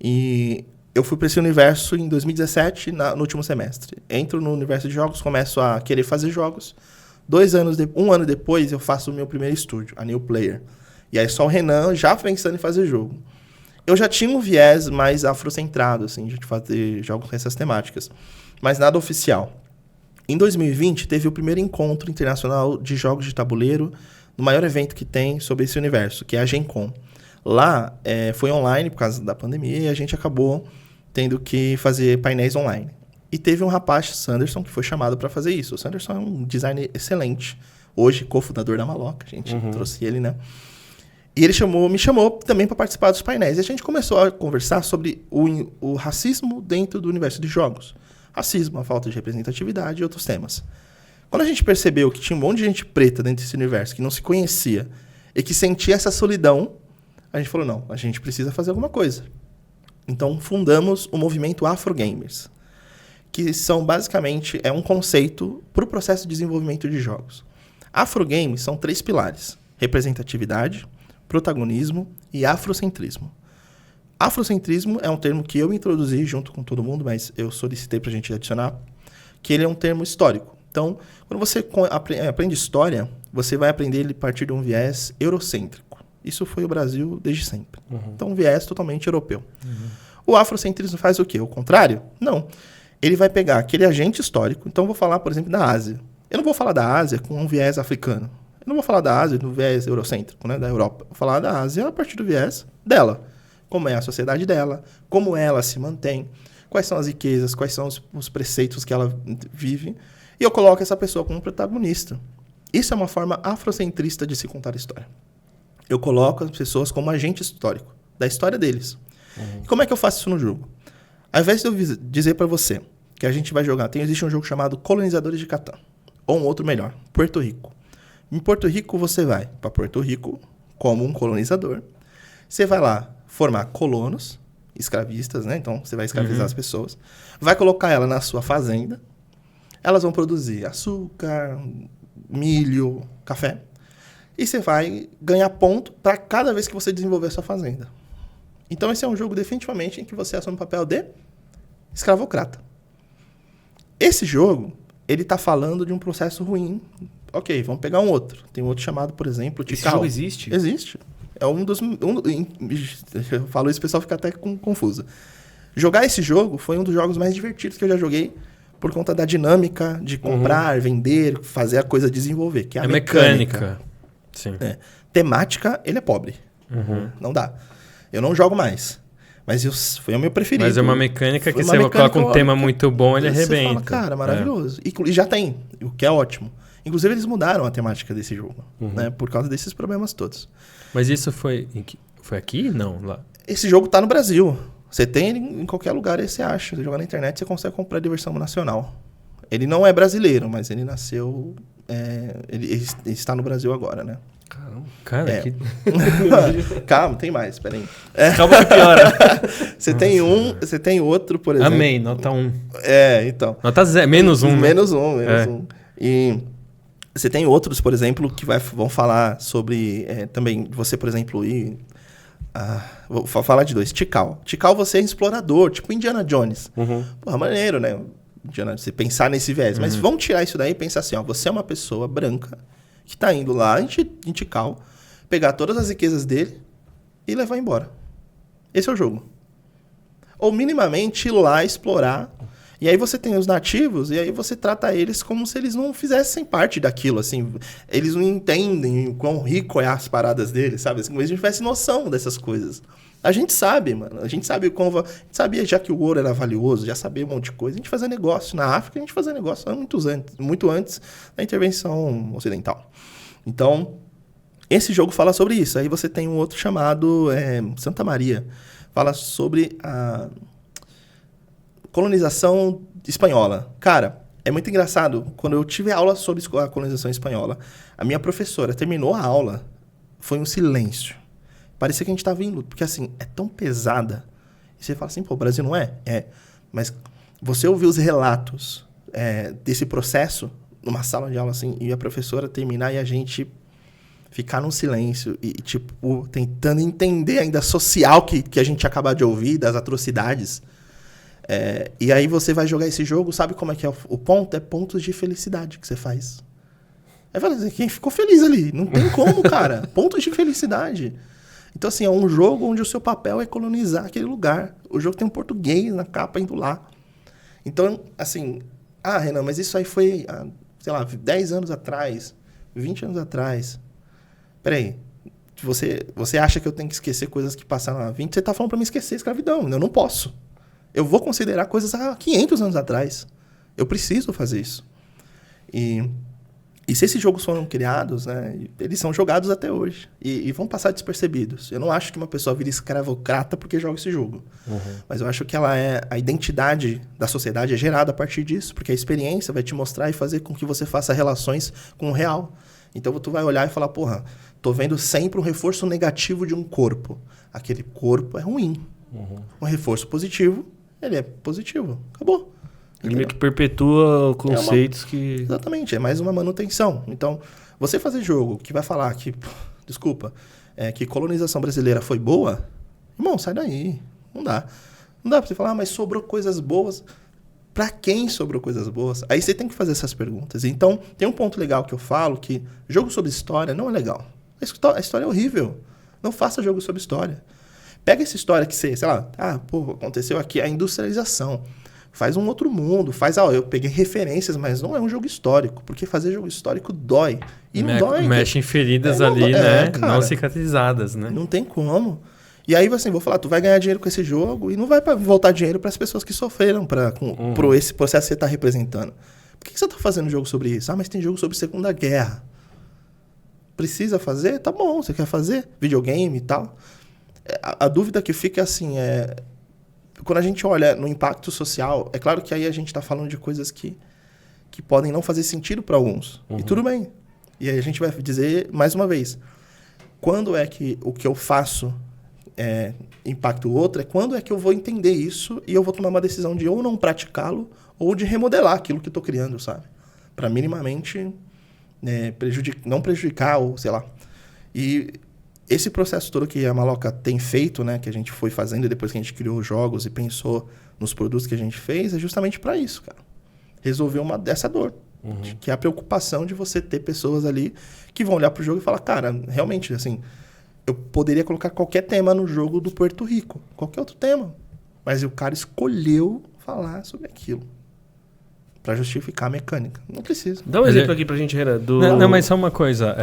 E eu fui para esse universo em 2017, no último semestre. Entro no universo de jogos, começo a querer fazer jogos. Um ano depois, eu faço o meu primeiro estúdio, a New Player. E aí só o Renan já pensando em fazer jogo. Eu já tinha um viés mais afrocentrado, assim, de fazer jogos com essas temáticas. Mas nada oficial. Em 2020, teve o primeiro encontro internacional de jogos de tabuleiro, no maior evento que tem sobre esse universo, que é a Gen Con. Lá, foi online por causa da pandemia, e a gente acabou tendo que fazer painéis online. E teve um rapaz, Sanderson, que foi chamado para fazer isso. O Sanderson é um designer excelente. Hoje, cofundador da Maloca, a gente trouxe ele, né? E ele me chamou também para participar dos painéis. E a gente começou a conversar sobre o racismo dentro do universo de jogos. Racismo, a falta de representatividade e outros temas. Quando a gente percebeu que tinha um monte de gente preta dentro desse universo, que não se conhecia, e que sentia essa solidão, a gente falou, não, a gente precisa fazer alguma coisa. Então fundamos o movimento Afrogamers, que são basicamente um conceito para o processo de desenvolvimento de jogos. Afrogames são 3 pilares: representatividade, protagonismo e afrocentrismo. Afrocentrismo é um termo que eu introduzi junto com todo mundo, mas eu solicitei para a gente adicionar, que ele é um termo histórico. Então, quando você aprende história, você vai aprender ele a partir de um viés eurocêntrico. Isso foi o Brasil desde sempre. Então, um viés totalmente europeu. O afrocentrismo faz o quê? O contrário? Não. Ele vai pegar aquele agente histórico. Então, eu vou falar, por exemplo, da Ásia. Eu não vou falar da Ásia com um viés africano. Eu não vou falar da Ásia no viés eurocêntrico, né, da Europa. Vou falar da Ásia a partir do viés dela. Como é a sociedade dela, como ela se mantém, quais são as riquezas, quais são os preceitos que ela vive. E eu coloco essa pessoa como protagonista. Isso é uma forma afrocentrista de se contar a história. Eu coloco as pessoas como agente histórico da história deles. E como é que eu faço isso no jogo? Ao invés de eu dizer para você que a gente vai jogar, existe um jogo chamado Colonizadores de Catan. Ou um outro melhor, Puerto Rico. Em Porto Rico, você vai para Porto Rico como um colonizador. Você vai lá formar colonos, escravistas, né? Então, você vai escravizar as pessoas. Vai colocar ela na sua fazenda. Elas vão produzir açúcar, milho, café. E você vai ganhar ponto para cada vez que você desenvolver a sua fazenda. Então, esse é um jogo definitivamente em que você assume o papel de escravocrata. Esse jogo, ele está falando de um processo ruim. Ok, vamos pegar um outro. Tem um outro chamado, por exemplo, Tikal. Esse jogo existe? Existe. É eu falo isso, o pessoal fica até confuso. Jogar esse jogo foi um dos jogos mais divertidos que eu já joguei por conta da dinâmica de comprar, vender, fazer a coisa desenvolver, que é a mecânica. Sim. Temática, ele é pobre. Não dá. Eu não jogo mais. Mas foi o meu preferido. Mas é uma mecânica que Foi uma você mecânica coloca um tema muito bom, ele Você arrebenta. fala, cara, maravilhoso. E já tem, o que é ótimo. Inclusive, eles mudaram a temática desse jogo, né? Por causa desses problemas todos. Mas isso foi... Foi aqui? Não, lá. Esse jogo tá no Brasil. Você tem ele em qualquer lugar, aí você acha. Você joga na internet, você consegue comprar de versão nacional. Ele não é brasileiro, mas ele nasceu... ele está no Brasil agora, né? Cara, que... Calma, tem mais, peraí. Calma que piora. Você tem outro, por exemplo. Amém, nota 1. Então. Nota 0, menos 1. Menos um. E você tem outros, por exemplo, que vão falar sobre também você, por exemplo, vou falar de dois. Tikal. Tikal, você é explorador, tipo Indiana Jones. Porra, maneiro, né? Você pensar nesse viés. Mas vamos tirar isso daí e pensar assim, ó. Você é uma pessoa branca que tá indo lá em Tikal, pegar todas as riquezas dele e levar embora. Esse é o jogo. Ou minimamente ir lá explorar. E aí você tem os nativos, e aí você trata eles como se eles não fizessem parte daquilo, assim. Eles não entendem o quão rico é as paradas deles, sabe? Assim, como se a gente tivesse noção dessas coisas. A gente sabe, mano. A gente sabe como... A gente sabia já que o ouro era valioso, já sabia um monte de coisa. A gente fazia negócio. Na África, a gente fazia negócio muito antes da intervenção ocidental. Então, esse jogo fala sobre isso. Aí você tem um outro chamado Santa Maria. Fala sobre a colonização espanhola. Cara, é muito engraçado. Quando eu tive aula sobre a colonização espanhola, a minha professora terminou a aula, foi um silêncio. Parecia que a gente estava em luto, porque assim, é tão pesada. E você fala assim, pô, o Brasil não é? É. Mas você ouvir os relatos desse processo numa sala de aula assim, e a professora terminar e a gente ficar num silêncio e tipo, tentando entender ainda a social que a gente acaba de ouvir, das atrocidades. E aí você vai jogar esse jogo, sabe como é que é o ponto? É pontos de felicidade que você faz. Aí fala assim, quem ficou feliz ali? Não tem como, cara. Pontos de felicidade. Então, assim, é um jogo onde o seu papel é colonizar aquele lugar. O jogo tem um português na capa indo lá. Então, assim... Ah, Renan, mas isso aí foi, sei lá, 10 anos atrás, 20 anos atrás. Peraí, você acha que eu tenho que esquecer coisas que passaram há 20? Você tá falando pra mim esquecer a escravidão. Eu não posso. Eu vou considerar coisas há 500 anos atrás. Eu preciso fazer isso. E se esses jogos foram criados, né, eles são jogados até hoje. E vão passar despercebidos. Eu não acho que uma pessoa vira escravocrata porque joga esse jogo. Mas eu acho que a identidade da sociedade é gerada a partir disso. Porque a experiência vai te mostrar e fazer com que você faça relações com o real. Então tu vai olhar e falar, porra, tô vendo sempre um reforço negativo de um corpo. Aquele corpo é ruim. Um reforço positivo, ele é positivo. Acabou. Ele meio que perpetua conceitos que... Exatamente, é mais uma manutenção. Então, você fazer jogo que vai falar que, desculpa, que colonização brasileira foi boa, irmão, sai daí. Não dá. Não dá pra você falar, mas sobrou coisas boas. Pra quem sobrou coisas boas? Aí você tem que fazer essas perguntas. Então, tem um ponto legal que eu falo, que jogo sobre história não é legal. A história é horrível. Não faça jogo sobre história. Pega essa história que você, sei lá, aconteceu aqui a industrialização. Faz um outro mundo, eu peguei referências, mas não é um jogo histórico, porque fazer jogo histórico dói. E não dói. Mexe em feridas ali, né? Cara, não cicatrizadas, né? Não tem como. E aí, assim, vou falar, tu vai ganhar dinheiro com esse jogo e não vai voltar dinheiro para as pessoas que sofreram por esse processo que você está representando. Por que você está fazendo jogo sobre isso? Ah, mas tem jogo sobre Segunda Guerra. Precisa fazer? Tá bom, você quer fazer? Videogame e tal. A dúvida que fica assim quando a gente olha no impacto social, é claro que aí a gente está falando de coisas que podem não fazer sentido para alguns. E tudo bem. E aí a gente vai dizer, mais uma vez, quando é que o que eu faço impacta o outro, quando é que eu vou entender isso e eu vou tomar uma decisão de ou não praticá-lo ou de remodelar aquilo que eu estou criando, sabe? Para minimamente não prejudicar ou sei lá. E esse processo todo que a Maloca tem feito, né, que a gente foi fazendo depois que a gente criou os jogos e pensou nos produtos que a gente fez, é justamente para isso, cara. Resolver essa dor. Que é a preocupação de você ter pessoas ali que vão olhar pro jogo e falar, cara, realmente, assim, eu poderia colocar qualquer tema no jogo do Puerto Rico, qualquer outro tema, mas o cara escolheu falar sobre aquilo. pra justificar a mecânica. Não precisa. Dá um exemplo aqui pra gente, Renan. Não, mas só uma coisa.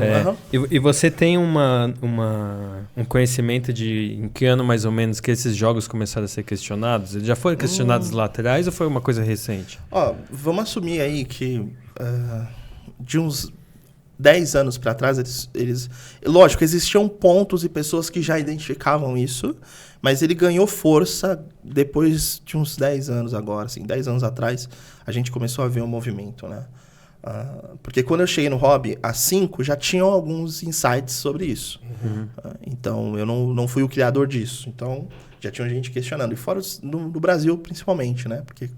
Uhum. E você tem um conhecimento de em que ano mais ou menos que esses jogos começaram a ser questionados? Eles já foram questionados lá atrás ou foi uma coisa recente? Ó, vamos assumir aí que de uns 10 anos para trás, lógico, existiam pontos e pessoas que já identificavam isso, mas ele ganhou força depois de uns 10 anos agora, assim, 10 anos atrás, a gente começou a ver um movimento, né? Porque quando eu cheguei no hobby, há 5, já tinham alguns insights sobre isso. Uhum. Então, eu não fui o criador disso. Então, já tinha gente questionando. E fora no Brasil, principalmente, né? Porque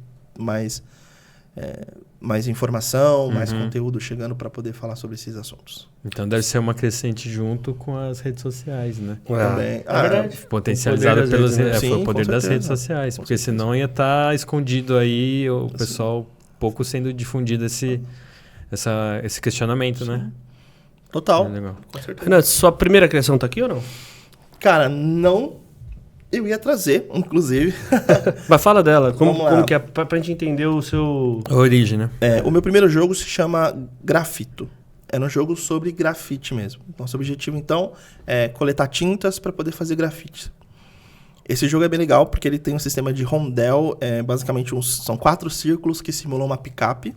mais informação, mais conteúdo chegando para poder falar sobre esses assuntos. Então deve ser uma crescente junto com as redes sociais, né? Também. É verdade. Potencializada pelos Sim, o poder com das certeza. redes sociais. Porque senão ia estar escondido aí o pessoal pouco sendo difundido esse questionamento, né? Total. É legal. Com certeza. Renan, sua primeira criação tá aqui ou não? Cara, não... Eu ia trazer, inclusive. Mas fala dela, Vamos lá. como que é, pra gente entender o seu... A origem, né? O meu primeiro jogo se chama Grafito. Era um jogo sobre grafite mesmo. Nosso objetivo, então, é coletar tintas para poder fazer grafite. Esse jogo é bem legal porque ele tem um sistema de rondel. Basicamente, são 4 círculos que simulam uma picape.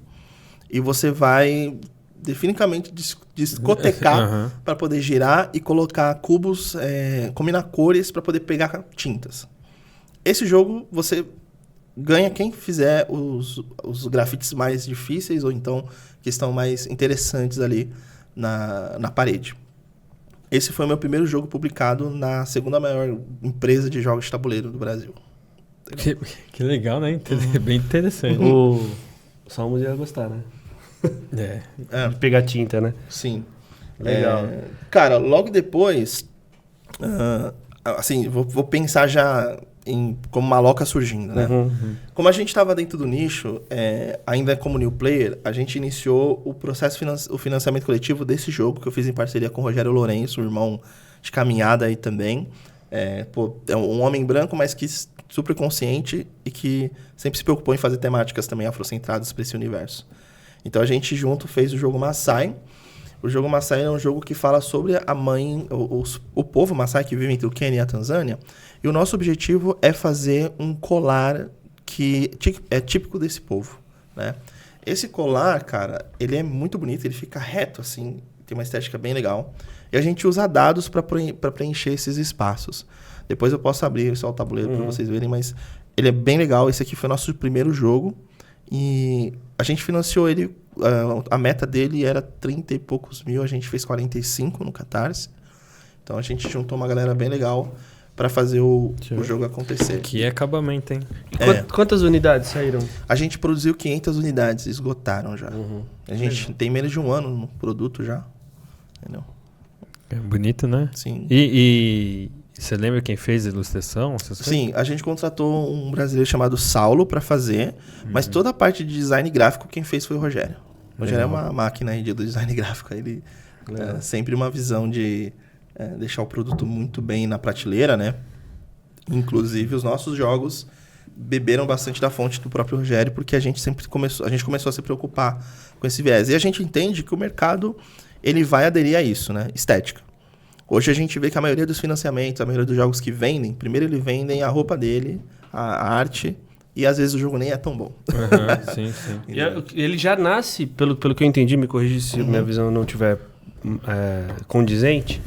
E você vai definitivamente discotecar para poder girar e colocar cubos, combinar cores para poder pegar tintas. Esse jogo você ganha quem fizer os grafites mais difíceis ou então que estão mais interessantes ali na parede. Esse foi o meu primeiro jogo publicado na segunda maior empresa de jogos de tabuleiro do Brasil. Que legal, né? Bem interessante. O Salmos ia gostar, né? De pegar tinta, né? Sim. Legal. Cara, logo depois, assim, vou pensar já em como Maloca surgindo, né? Como a gente estava dentro do nicho, ainda como new player, a gente iniciou o processo, o financiamento coletivo desse jogo, que eu fiz em parceria com o Rogério Lourenço, um irmão de caminhada aí também. É um homem branco, mas que super consciente e que sempre se preocupou em fazer temáticas também afrocentradas para esse universo. Então a gente junto fez o jogo Maasai. O jogo Maasai é um jogo que fala sobre a mãe, o povo Maasai que vive entre o Quênia e a Tanzânia. E o nosso objetivo é fazer um colar que é típico desse povo, né? Esse colar, cara, ele é muito bonito, ele fica reto assim, tem uma estética bem legal. E a gente usa dados para preencher esses espaços. Depois eu posso abrir só o tabuleiro para vocês verem, mas ele é bem legal. Esse aqui foi o nosso primeiro jogo. E a gente financiou ele, a meta dele era 30 e poucos mil, a gente fez 45 no Catarse. Então a gente juntou uma galera bem legal para fazer o jogo acontecer. Que acabamento, hein? E quantas unidades saíram? A gente produziu 500 unidades, esgotaram já. A gente tem menos de um ano no produto já. Entendeu? É bonito, né? Sim. E você lembra quem fez a ilustração? Sim, a gente contratou um brasileiro chamado Saulo para fazer, mas toda a parte de design gráfico quem fez foi o Rogério. O Rogério é uma máquina aí do design gráfico. Ele sempre uma visão de deixar o produto muito bem na prateleira, né? Inclusive, os nossos jogos beberam bastante da fonte do próprio Rogério, porque a gente começou a se preocupar com esse viés. E a gente entende que o mercado ele vai aderir a isso, né? Estética. Hoje a gente vê que a maioria dos financiamentos, a maioria dos jogos que vendem, primeiro eles vendem a roupa dele, a arte, e às vezes o jogo nem é tão bom. Sim. E ele já nasce, pelo que eu entendi, me corrige se minha visão não estiver condizente,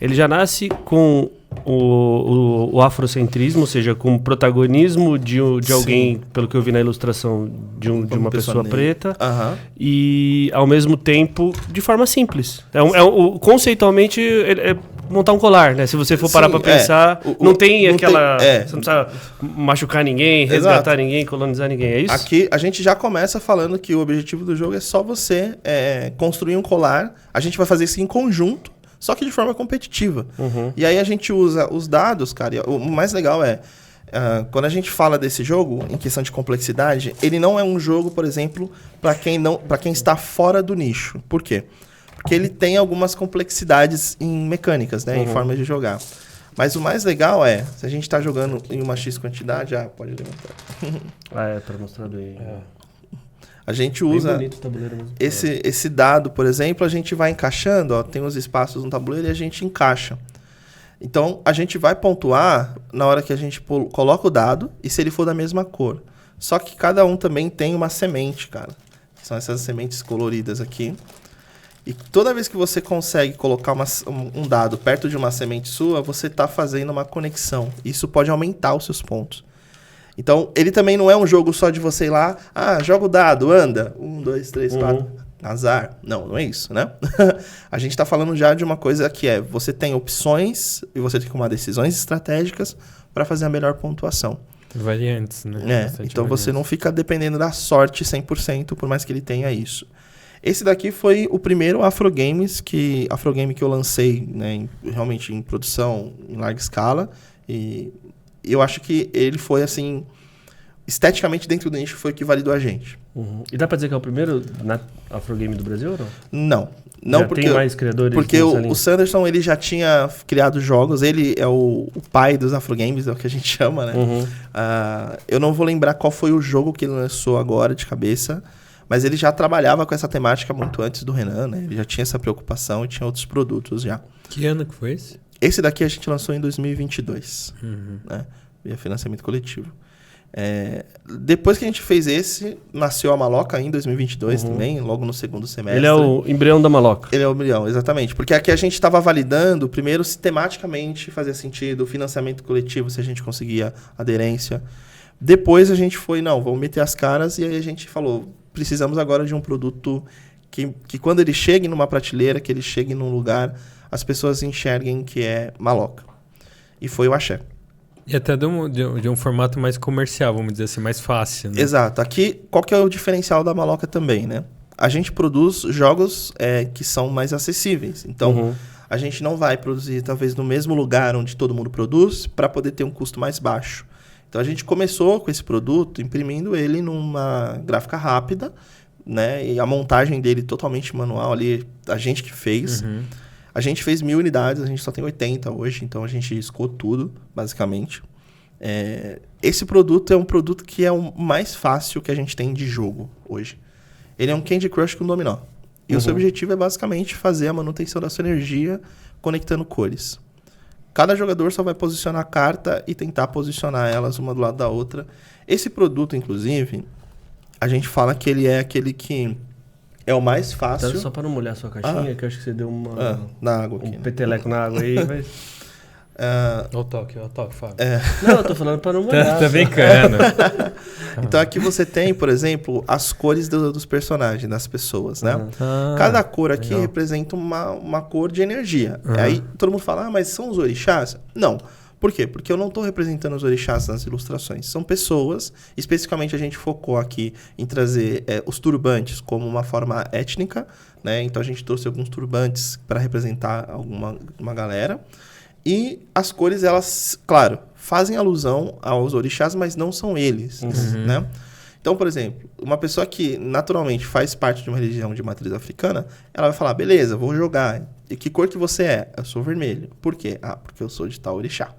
ele já nasce com o afrocentrismo, ou seja, com o protagonismo de alguém, pelo que eu vi na ilustração, de uma pessoa preta, e ao mesmo tempo de forma simples. Conceitualmente é montar um colar, né? Se você for parar para pensar, não tem aquela... Você não precisa machucar ninguém, resgatar ninguém, colonizar ninguém, é isso? Aqui a gente já começa falando que o objetivo do jogo é só você construir um colar. A gente vai fazer isso em conjunto, só que de forma competitiva. E aí a gente usa os dados, cara, e o mais legal quando a gente fala desse jogo, em questão de complexidade, ele não é um jogo, por exemplo, para quem está fora do nicho. Por quê? Porque ele tem algumas complexidades em mecânicas, né? Em formas de jogar. Mas o mais legal se a gente está jogando em uma X quantidade, pode levantar. Para mostrar bem. A gente usa Bem bonito o tabuleiro mesmo. esse dado, por exemplo, a gente vai encaixando, ó, tem uns espaços no tabuleiro e a gente encaixa. Então, a gente vai pontuar na hora que a gente coloca o dado e se ele for da mesma cor. Só que cada um também tem uma semente, cara. São essas sementes coloridas aqui. E toda vez que você consegue colocar um dado perto de uma semente sua, você está fazendo uma conexão. Isso pode aumentar os seus pontos. Então, ele também não é um jogo só de você ir lá, joga o dado, anda. 1, 2, 3, 4, azar. Não é isso, né? A gente está falando já de uma coisa que você tem opções e você tem que tomar decisões estratégicas para fazer a melhor pontuação. Variantes, né? Então você não fica dependendo da sorte 100%, por mais que ele tenha isso. Esse daqui foi o primeiro Afrogame que eu lancei, né, realmente em produção, em larga escala. E eu acho que ele foi, assim, esteticamente dentro do nicho, foi o que validou a gente. E dá pra dizer que é o primeiro Afrogame do Brasil ou não? Não, já porque tem mais criadores. Porque o Sanderson, ele já tinha criado jogos, ele é o pai dos Afrogames, é o que a gente chama, né? Eu não vou lembrar qual foi o jogo que ele lançou agora de cabeça, mas ele já trabalhava com essa temática muito antes do Renan, né? Ele já tinha essa preocupação e tinha outros produtos já. Que ano que foi esse? Esse daqui a gente lançou em 2022, né? Via financiamento coletivo. Depois que a gente fez esse, nasceu a Maloca em 2022 também, logo no segundo semestre. Ele é o embrião da Maloca. Ele é o embrião, exatamente. Porque aqui a gente estava validando, primeiro, se tematicamente fazia sentido, o financiamento coletivo, se a gente conseguia aderência. Depois a gente foi, vamos meter as caras, e aí a gente falou, precisamos agora de um produto que quando ele chegue numa prateleira, que ele chegue num lugar, as pessoas enxerguem que é Maloca. E foi o Axé. E até de um formato mais comercial, vamos dizer assim, mais fácil, né? Exato. Aqui, qual que é o diferencial da Maloca também, né? A gente produz jogos que são mais acessíveis. Então, a gente não vai produzir, talvez, no mesmo lugar onde todo mundo produz, para poder ter um custo mais baixo. Então, a gente começou com esse produto, imprimindo ele numa gráfica rápida, né? E a montagem dele totalmente manual ali, a gente que fez. A gente fez 1000 unidades, a gente só tem 80 hoje, então a gente riscou tudo, basicamente. Esse produto é um produto que é o mais fácil que a gente tem de jogo hoje. Ele é um Candy Crush com dominó. E o seu objetivo é basicamente fazer a manutenção da sua energia conectando cores. Cada jogador só vai posicionar a carta e tentar posicionar elas uma do lado da outra. Esse produto, inclusive, a gente fala que ele é aquele que é o mais fácil. Então, só para não molhar a sua caixinha, que eu acho que você deu na água aqui, um peteleco na água aí. Mas... Olha o toque, Fábio. Não, eu tô falando para não molhar. Tá brincando. Então aqui você tem, por exemplo, as cores dos personagens, das pessoas, né? Cada cor aqui representa uma cor de energia. Aí todo mundo fala, mas são os orixás? Não. Por quê? Porque eu não estou representando os orixás nas ilustrações. São pessoas, especificamente a gente focou aqui em trazer os turbantes como uma forma étnica, né? Então a gente trouxe alguns turbantes para representar uma galera. E as cores, elas, claro, fazem alusão aos orixás, mas não são eles, né? Então, por exemplo, uma pessoa que naturalmente faz parte de uma religião de matriz africana, ela vai falar, beleza, vou jogar. E que cor que você é? Eu sou vermelho. Por quê? Porque eu sou de tal orixá.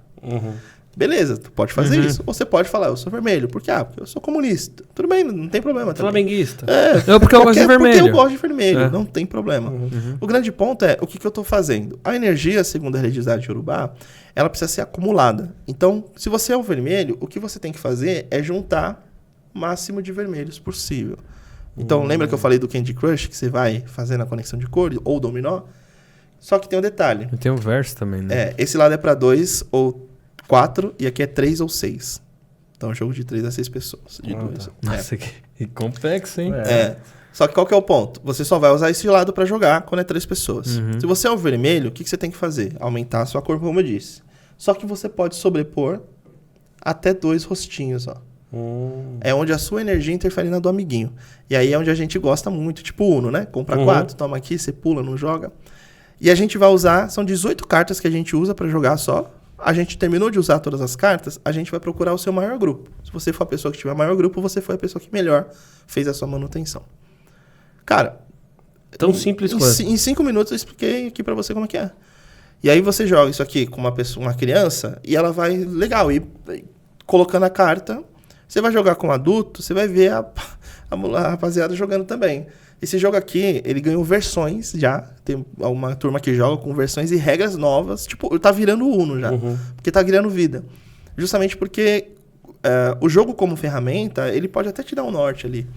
Beleza, tu pode fazer isso. Ou você pode falar, eu sou vermelho. Por quê? Porque eu sou comunista. Tudo bem, não tem problema. Flamenguista. Porque eu gosto de vermelho. Porque eu gosto de vermelho, não tem problema. O grande ponto é, o que eu estou fazendo? A energia, segundo a religiosidade de Yorubá, ela precisa ser acumulada. Então, se você é o vermelho, o que você tem que fazer é juntar o máximo de vermelhos possível. Então, lembra que eu falei do Candy Crush, que você vai fazendo a conexão de cores, ou dominó? Só que tem um detalhe. Tem um verso também, né? Esse lado é para 2 ou 4, e aqui é 3 ou 6. Então é um jogo de 3 a 6 pessoas. De 2. Nossa, que complexo, hein? Só que qual que é o ponto? Você só vai usar esse lado para jogar quando é 3 pessoas. Se você é o vermelho, o que você tem que fazer? Aumentar a sua cor, como eu disse. Só que você pode sobrepor até 2 rostinhos, ó. É onde a sua energia interfere na do amiguinho. E aí é onde a gente gosta muito, tipo Uno, né? Compra 4, toma aqui, você pula, não joga. E a gente vai usar, são 18 cartas que a gente usa para jogar só. A gente terminou de usar todas as cartas, a gente vai procurar o seu maior grupo. Se você for a pessoa que tiver maior grupo, você foi a pessoa que melhor fez a sua manutenção. Cara, tão simples quanto. Em 5 minutos eu expliquei aqui pra você como é que é. E aí você joga isso aqui com uma criança e ela vai, legal, e colocando a carta. Você vai jogar com um adulto, você vai ver a rapaziada jogando também. Esse jogo aqui, ele ganhou versões já. Tem uma turma que joga com versões e regras novas. Tipo, tá virando Uno já. Porque tá virando vida. Justamente porque o jogo como ferramenta, ele pode até te dar um norte ali.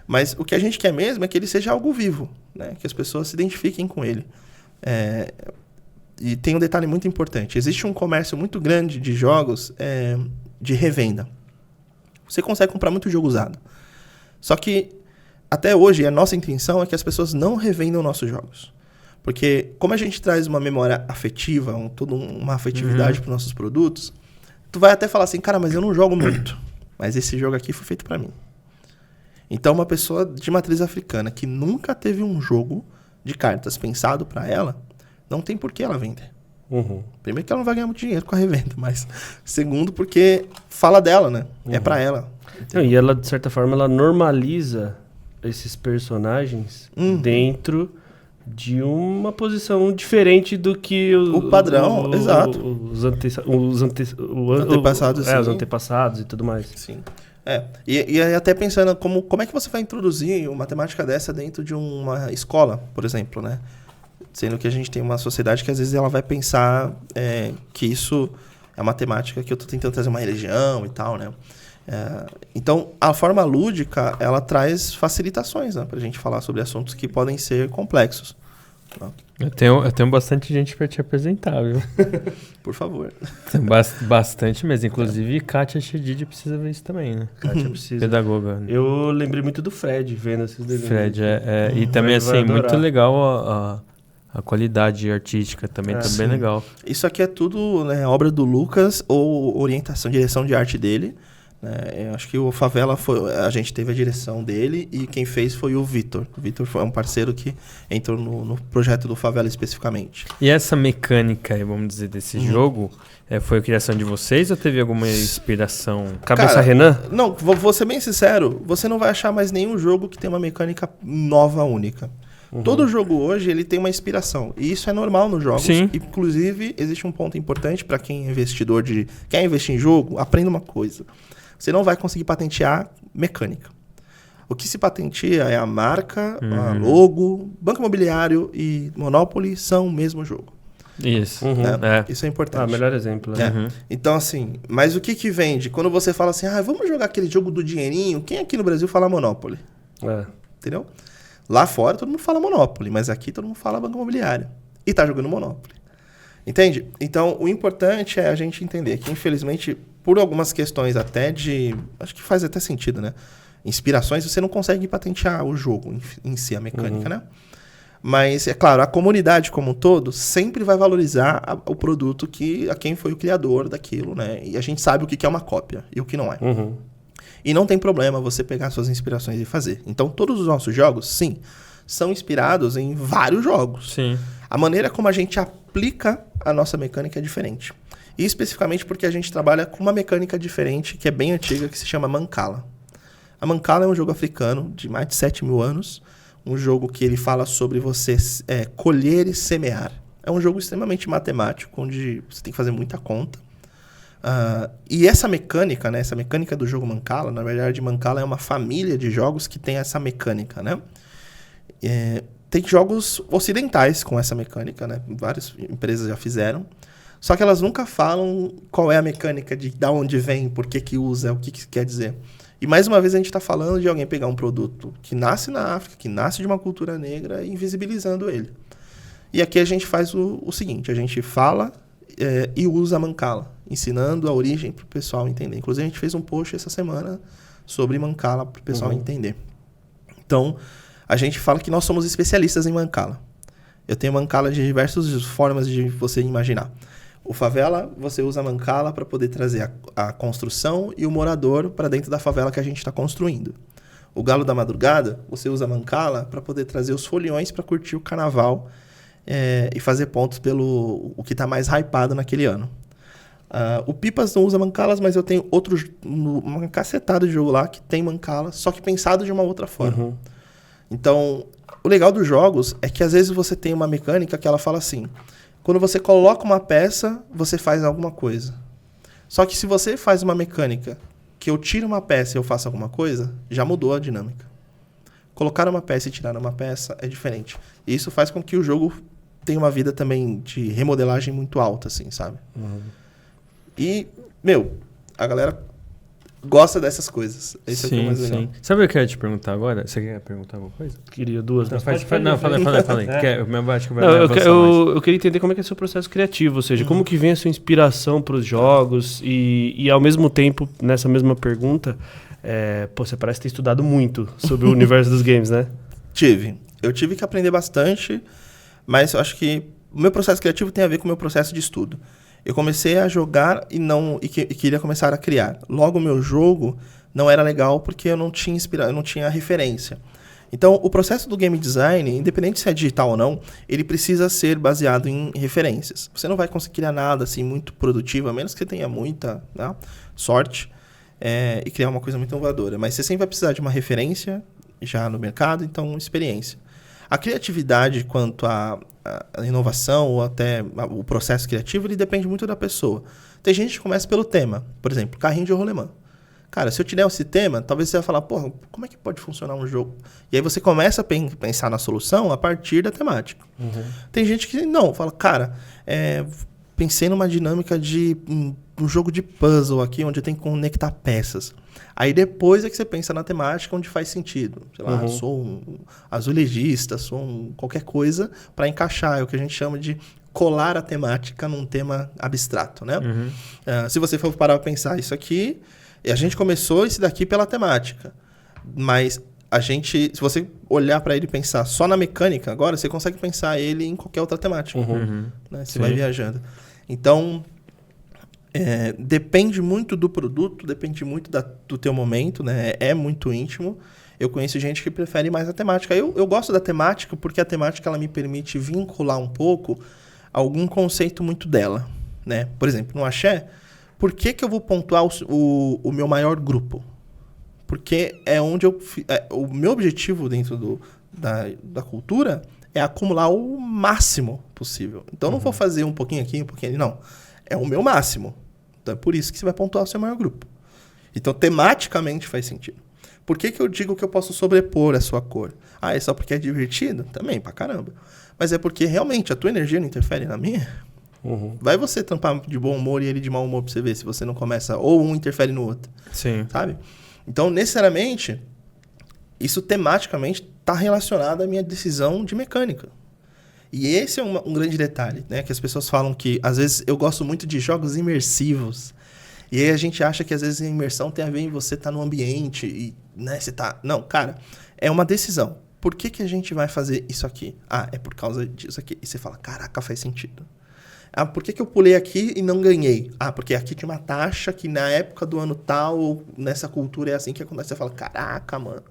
Mas o que a gente quer mesmo é que ele seja algo vivo, né? Que as pessoas se identifiquem com ele. E tem um detalhe muito importante. Existe um comércio muito grande de jogos de revenda. Você consegue comprar muito jogo usado. Só que, até hoje, a nossa intenção é que as pessoas não revendam nossos jogos. Porque, como a gente traz uma memória afetiva, toda uma afetividade para os nossos produtos, tu vai até falar assim, cara, mas eu não jogo muito. Mas esse jogo aqui foi feito para mim. Então, uma pessoa de matriz africana que nunca teve um jogo de cartas pensado para ela, não tem por que ela vender. Primeiro que ela não vai ganhar muito dinheiro com a revenda, mas segundo porque fala dela, né? É para ela. Não, e ela, de certa forma, ela normaliza esses personagens dentro de uma posição diferente do que o padrão, exato. Os antepassados, os antepassados e tudo mais. Sim. E até pensando como é que você vai introduzir uma temática dessa dentro de uma escola, por exemplo, né? Sendo que a gente tem uma sociedade que às vezes ela vai pensar que isso é uma temática que eu estou tentando trazer uma religião e tal, né? Então, a forma lúdica, ela traz facilitações, né? Pra gente falar sobre assuntos que podem ser complexos. Eu tenho bastante gente para te apresentar, viu? Por favor. Tem bastante mesmo. Inclusive, Kátia Chedid precisa ver isso também, né? Kátia precisa. Pedagoga. Eu lembrei muito do Fred vendo esses desenhos. Fred, e também, assim, muito legal a qualidade artística também, tá bem legal. Isso aqui é tudo, né, obra do Lucas ou orientação, direção de arte dele. Eu acho que o Favela a gente teve a direção dele e quem fez foi o Vitor. O Vitor foi um parceiro que entrou no projeto do Favela especificamente. E essa mecânica, vamos dizer, desse jogo, foi a criação de vocês ou teve alguma inspiração? Cabeça Renan? Não, vou ser bem sincero, você não vai achar mais nenhum jogo que tem uma mecânica nova, única. Todo jogo hoje ele tem uma inspiração. E isso é normal nos jogos. Sim. Inclusive, existe um ponto importante para quem é investidor quer investir em jogo, aprenda uma coisa. Você não vai conseguir patentear mecânica. O que se patenteia é a marca, a logo, Banco Imobiliário e Monopoly são o mesmo jogo. Isso. Isso é importante. Melhor exemplo. Né? Então, assim, mas o que vende? Quando você fala assim, vamos jogar aquele jogo do dinheirinho, quem aqui no Brasil fala Monopoly? Entendeu? Lá fora todo mundo fala Monopoly, mas aqui todo mundo fala Banco Imobiliário. E tá jogando Monopoly. Entende? Então, o importante é a gente entender que, infelizmente, por algumas questões até acho que faz até sentido, né? Inspirações, você não consegue patentear o jogo em si, a mecânica, né? Mas, é claro, a comunidade como um todo sempre vai valorizar o produto a quem foi o criador daquilo, né? E a gente sabe o que é uma cópia e o que não é. E não tem problema você pegar suas inspirações e fazer. Então, todos os nossos jogos, sim, são inspirados em vários jogos. Sim. A maneira como a gente aplica a nossa mecânica é diferente. E especificamente porque a gente trabalha com uma mecânica diferente, que é bem antiga, que se chama Mancala. A Mancala é um jogo africano de mais de 7 mil anos. Um jogo que ele fala sobre você colher e semear. É um jogo extremamente matemático, onde você tem que fazer muita conta. E essa mecânica, né, essa mecânica do jogo Mancala, na verdade, Mancala é uma família de jogos que tem essa mecânica, né? Tem jogos ocidentais com essa mecânica, né? Várias empresas já fizeram. Só que elas nunca falam qual é a mecânica de onde vem, por que usa, o que quer dizer. E mais uma vez a gente está falando de alguém pegar um produto que nasce na África, que nasce de uma cultura negra e invisibilizando ele. E aqui a gente faz o seguinte, a gente fala e usa a Mancala, ensinando a origem para o pessoal entender. Inclusive a gente fez um post essa semana sobre Mancala para o pessoal entender. Então, a gente fala que nós somos especialistas em Mancala. Eu tenho Mancala de diversas formas de você imaginar. O Favela, você usa a Mancala para poder trazer a construção e o morador para dentro da favela que a gente está construindo. O Galo da Madrugada, você usa a Mancala para poder trazer os foliões para curtir o carnaval e fazer pontos pelo o que está mais hypado naquele ano. O Pipas não usa Mancalas, mas eu tenho uma cacetada de jogo lá que tem Mancala, só que pensado de uma outra forma. Então, o legal dos jogos é que às vezes você tem uma mecânica que ela fala assim, quando você coloca uma peça, você faz alguma coisa. Só que se você faz uma mecânica que eu tiro uma peça e eu faço alguma coisa, já mudou a dinâmica. Colocar uma peça e tirar uma peça é diferente. E isso faz com que o jogo tenha uma vida também de remodelagem muito alta, assim, sabe? E, a galera gosta dessas coisas. Esse é o que é mais legal. Sabe o que eu ia te perguntar agora? Você quer perguntar alguma coisa? Queria duas. Não, mas fala aí. Eu queria entender como é que é o seu processo criativo, ou seja, como que vem a sua inspiração para os jogos e ao mesmo tempo, nessa mesma pergunta, você parece ter estudado muito sobre o universo dos games, né? Eu tive que aprender bastante, mas eu acho que o meu processo criativo tem a ver com o meu processo de estudo. Eu comecei a jogar e queria começar a criar. Logo, o meu jogo não era legal porque eu não tinha referência. Então, o processo do game design, independente se é digital ou não, ele precisa ser baseado em referências. Você não vai conseguir criar nada assim, muito produtivo, a menos que você tenha muita sorte e criar uma coisa muito inovadora. Mas você sempre vai precisar de uma referência já no mercado, então experiência. A criatividade quanto à inovação ou até o processo criativo, ele depende muito da pessoa. Tem gente que começa pelo tema. Por exemplo, carrinho de rolemã. Cara, se eu te der esse tema, talvez você vai falar, porra, como é que pode funcionar um jogo? E aí você começa a pensar na solução a partir da temática. Tem gente que não, fala, cara, pensei numa dinâmica de um jogo de puzzle aqui, onde eu tenho que conectar peças. Aí depois é que você pensa na temática onde faz sentido. Sei lá, sou um azulejista, qualquer coisa para encaixar. É o que a gente chama de colar a temática num tema abstrato, né? Se você for parar para pensar isso aqui, a gente começou esse daqui pela temática. Mas se você olhar para ele e pensar só na mecânica, agora você consegue pensar ele em qualquer outra temática. Né? Você vai viajando. Então, depende muito do produto, depende muito do teu momento, né? É muito íntimo. Eu conheço gente que prefere mais a temática. Eu gosto da temática porque a temática ela me permite vincular um pouco algum conceito muito dela, né? Por exemplo, no axé, por que eu vou pontuar o meu maior grupo? Porque é onde o meu objetivo dentro da cultura é acumular o máximo possível. Então, eu não vou fazer um pouquinho aqui, um pouquinho ali, não. É o meu máximo. Então, é por isso que você vai pontuar o seu maior grupo. Então, tematicamente faz sentido. Por que eu digo que eu posso sobrepor a sua cor? É só porque é divertido? Também, pra caramba. Mas é porque, realmente, a tua energia não interfere na minha? Vai você tampar de bom humor e ele de mau humor pra você ver se você não começa... Ou um interfere no outro. Sim. Sabe? Então, necessariamente, isso tematicamente está relacionado à minha decisão de mecânica. E esse é um grande detalhe, né? Que as pessoas falam que, às vezes, eu gosto muito de jogos imersivos. E aí a gente acha que, às vezes, a imersão tem a ver em você estar no ambiente e, né, você tá... Não, cara, é uma decisão. Por que a gente vai fazer isso aqui? É por causa disso aqui. E você fala, caraca, faz sentido. Por que eu pulei aqui e não ganhei? Porque aqui tinha uma taxa que na época do ano tal, nessa cultura é assim que acontece. Você fala, caraca, mano.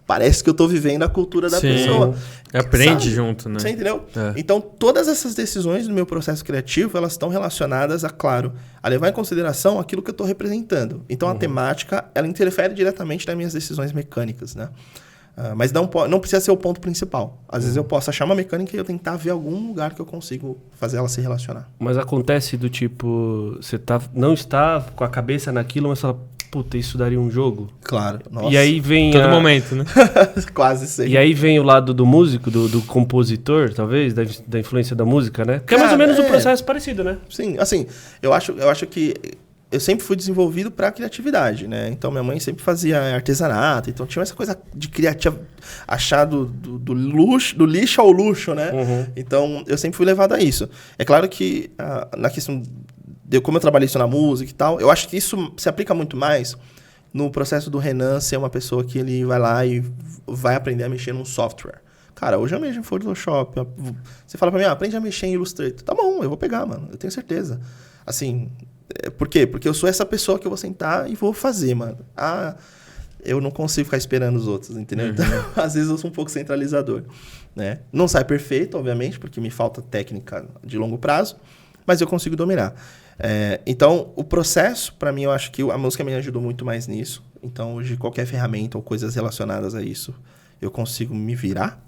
Parece que eu tô vivendo a cultura da pessoa. Aprende junto, né? Você entendeu? Então, todas essas decisões do meu processo criativo, elas estão relacionadas a levar em consideração aquilo que eu tô representando. Então, a temática, ela interfere diretamente nas minhas decisões mecânicas, né? Mas não precisa ser o ponto principal. Às vezes eu posso achar uma mecânica e eu tentar ver algum lugar que eu consigo fazer ela se relacionar. Mas acontece do tipo, você não está com a cabeça naquilo, mas fala, puta, isso daria um jogo? Claro. Nossa. E aí vem todo momento, né? Quase sempre. E aí vem o lado do músico, do compositor, talvez, da influência da música, né? Que é mais ou menos um processo parecido, né? Sim, assim, eu acho que eu sempre fui desenvolvido para criatividade, né? Então, minha mãe sempre fazia artesanato, então tinha essa coisa de criativo, achar do lixo ao luxo, né? Então, eu sempre fui levado a isso. É claro que, na questão como eu trabalhei isso na música e tal, eu acho que isso se aplica muito mais no processo do Renan ser uma pessoa que ele vai lá e vai aprender a mexer num software. Cara, hoje eu mexo em Photoshop. Você fala pra mim, aprende a mexer em Illustrator. Tá bom, eu vou pegar, mano. Eu tenho certeza. Assim, por quê? Porque eu sou essa pessoa que eu vou sentar e vou fazer, mano. Eu não consigo ficar esperando os outros, entendeu? Então, às vezes eu sou um pouco centralizador, né? Não sai perfeito, obviamente, porque me falta técnica de longo prazo, mas eu consigo dominar. Então, o processo, para mim, eu acho que a música me ajudou muito mais nisso. Então, hoje, qualquer ferramenta ou coisas relacionadas a isso, eu consigo me virar.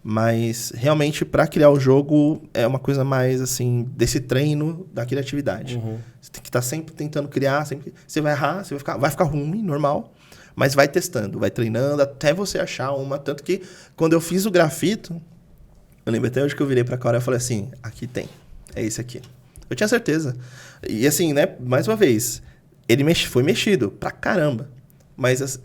Mas, realmente, para criar o jogo, é uma coisa mais, assim, desse treino da criatividade. Você tem que estar sempre tentando criar. Você vai errar, vai ficar ruim, normal. Mas vai testando, vai treinando até você achar uma. Tanto que quando eu fiz o grafito, eu lembro até hoje que eu virei pra Cora e falei assim, aqui tem, é esse aqui. Eu tinha certeza. E assim, né, mais uma vez, ele foi mexido pra caramba. Mas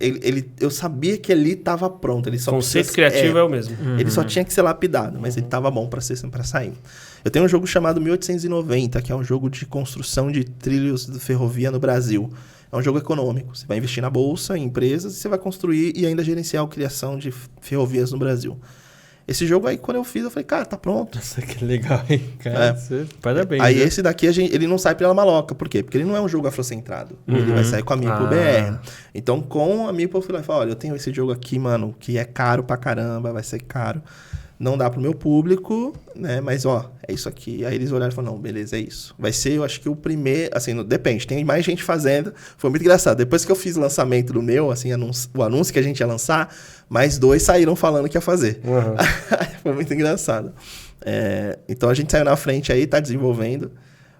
eu sabia que ali estava pronto. Ele só o conceito criativo é o mesmo. Ele só tinha que ser lapidado, mas ele estava bom para sair. Eu tenho um jogo chamado 1890, que é um jogo de construção de trilhos de ferrovia no Brasil. É um jogo econômico. Você vai investir na bolsa, em empresas, e você vai construir e ainda gerenciar a criação de ferrovias no Brasil. Esse jogo aí, quando eu fiz, eu falei, cara, tá pronto. Nossa, que legal, hein? Cara, parabéns. Aí esse daqui, ele não sai pela maloca. Por quê? Porque ele não é um jogo afrocentrado. Ele vai sair com a Meeple BR. Então, com a Meeple, eu fui lá e falei, olha, eu tenho esse jogo aqui, mano, que é caro pra caramba, vai ser caro. Não dá pro meu público, né? Mas, ó, é isso aqui. Aí eles olharam e falaram, não, beleza, é isso. Vai ser, eu acho que o primeiro... Assim, depende, tem mais gente fazendo. Foi muito engraçado. Depois que eu fiz o lançamento do meu, assim, o anúncio que a gente ia lançar, mais 2 saíram falando que ia fazer. Foi muito engraçado. Então, a gente saiu na frente aí, tá desenvolvendo.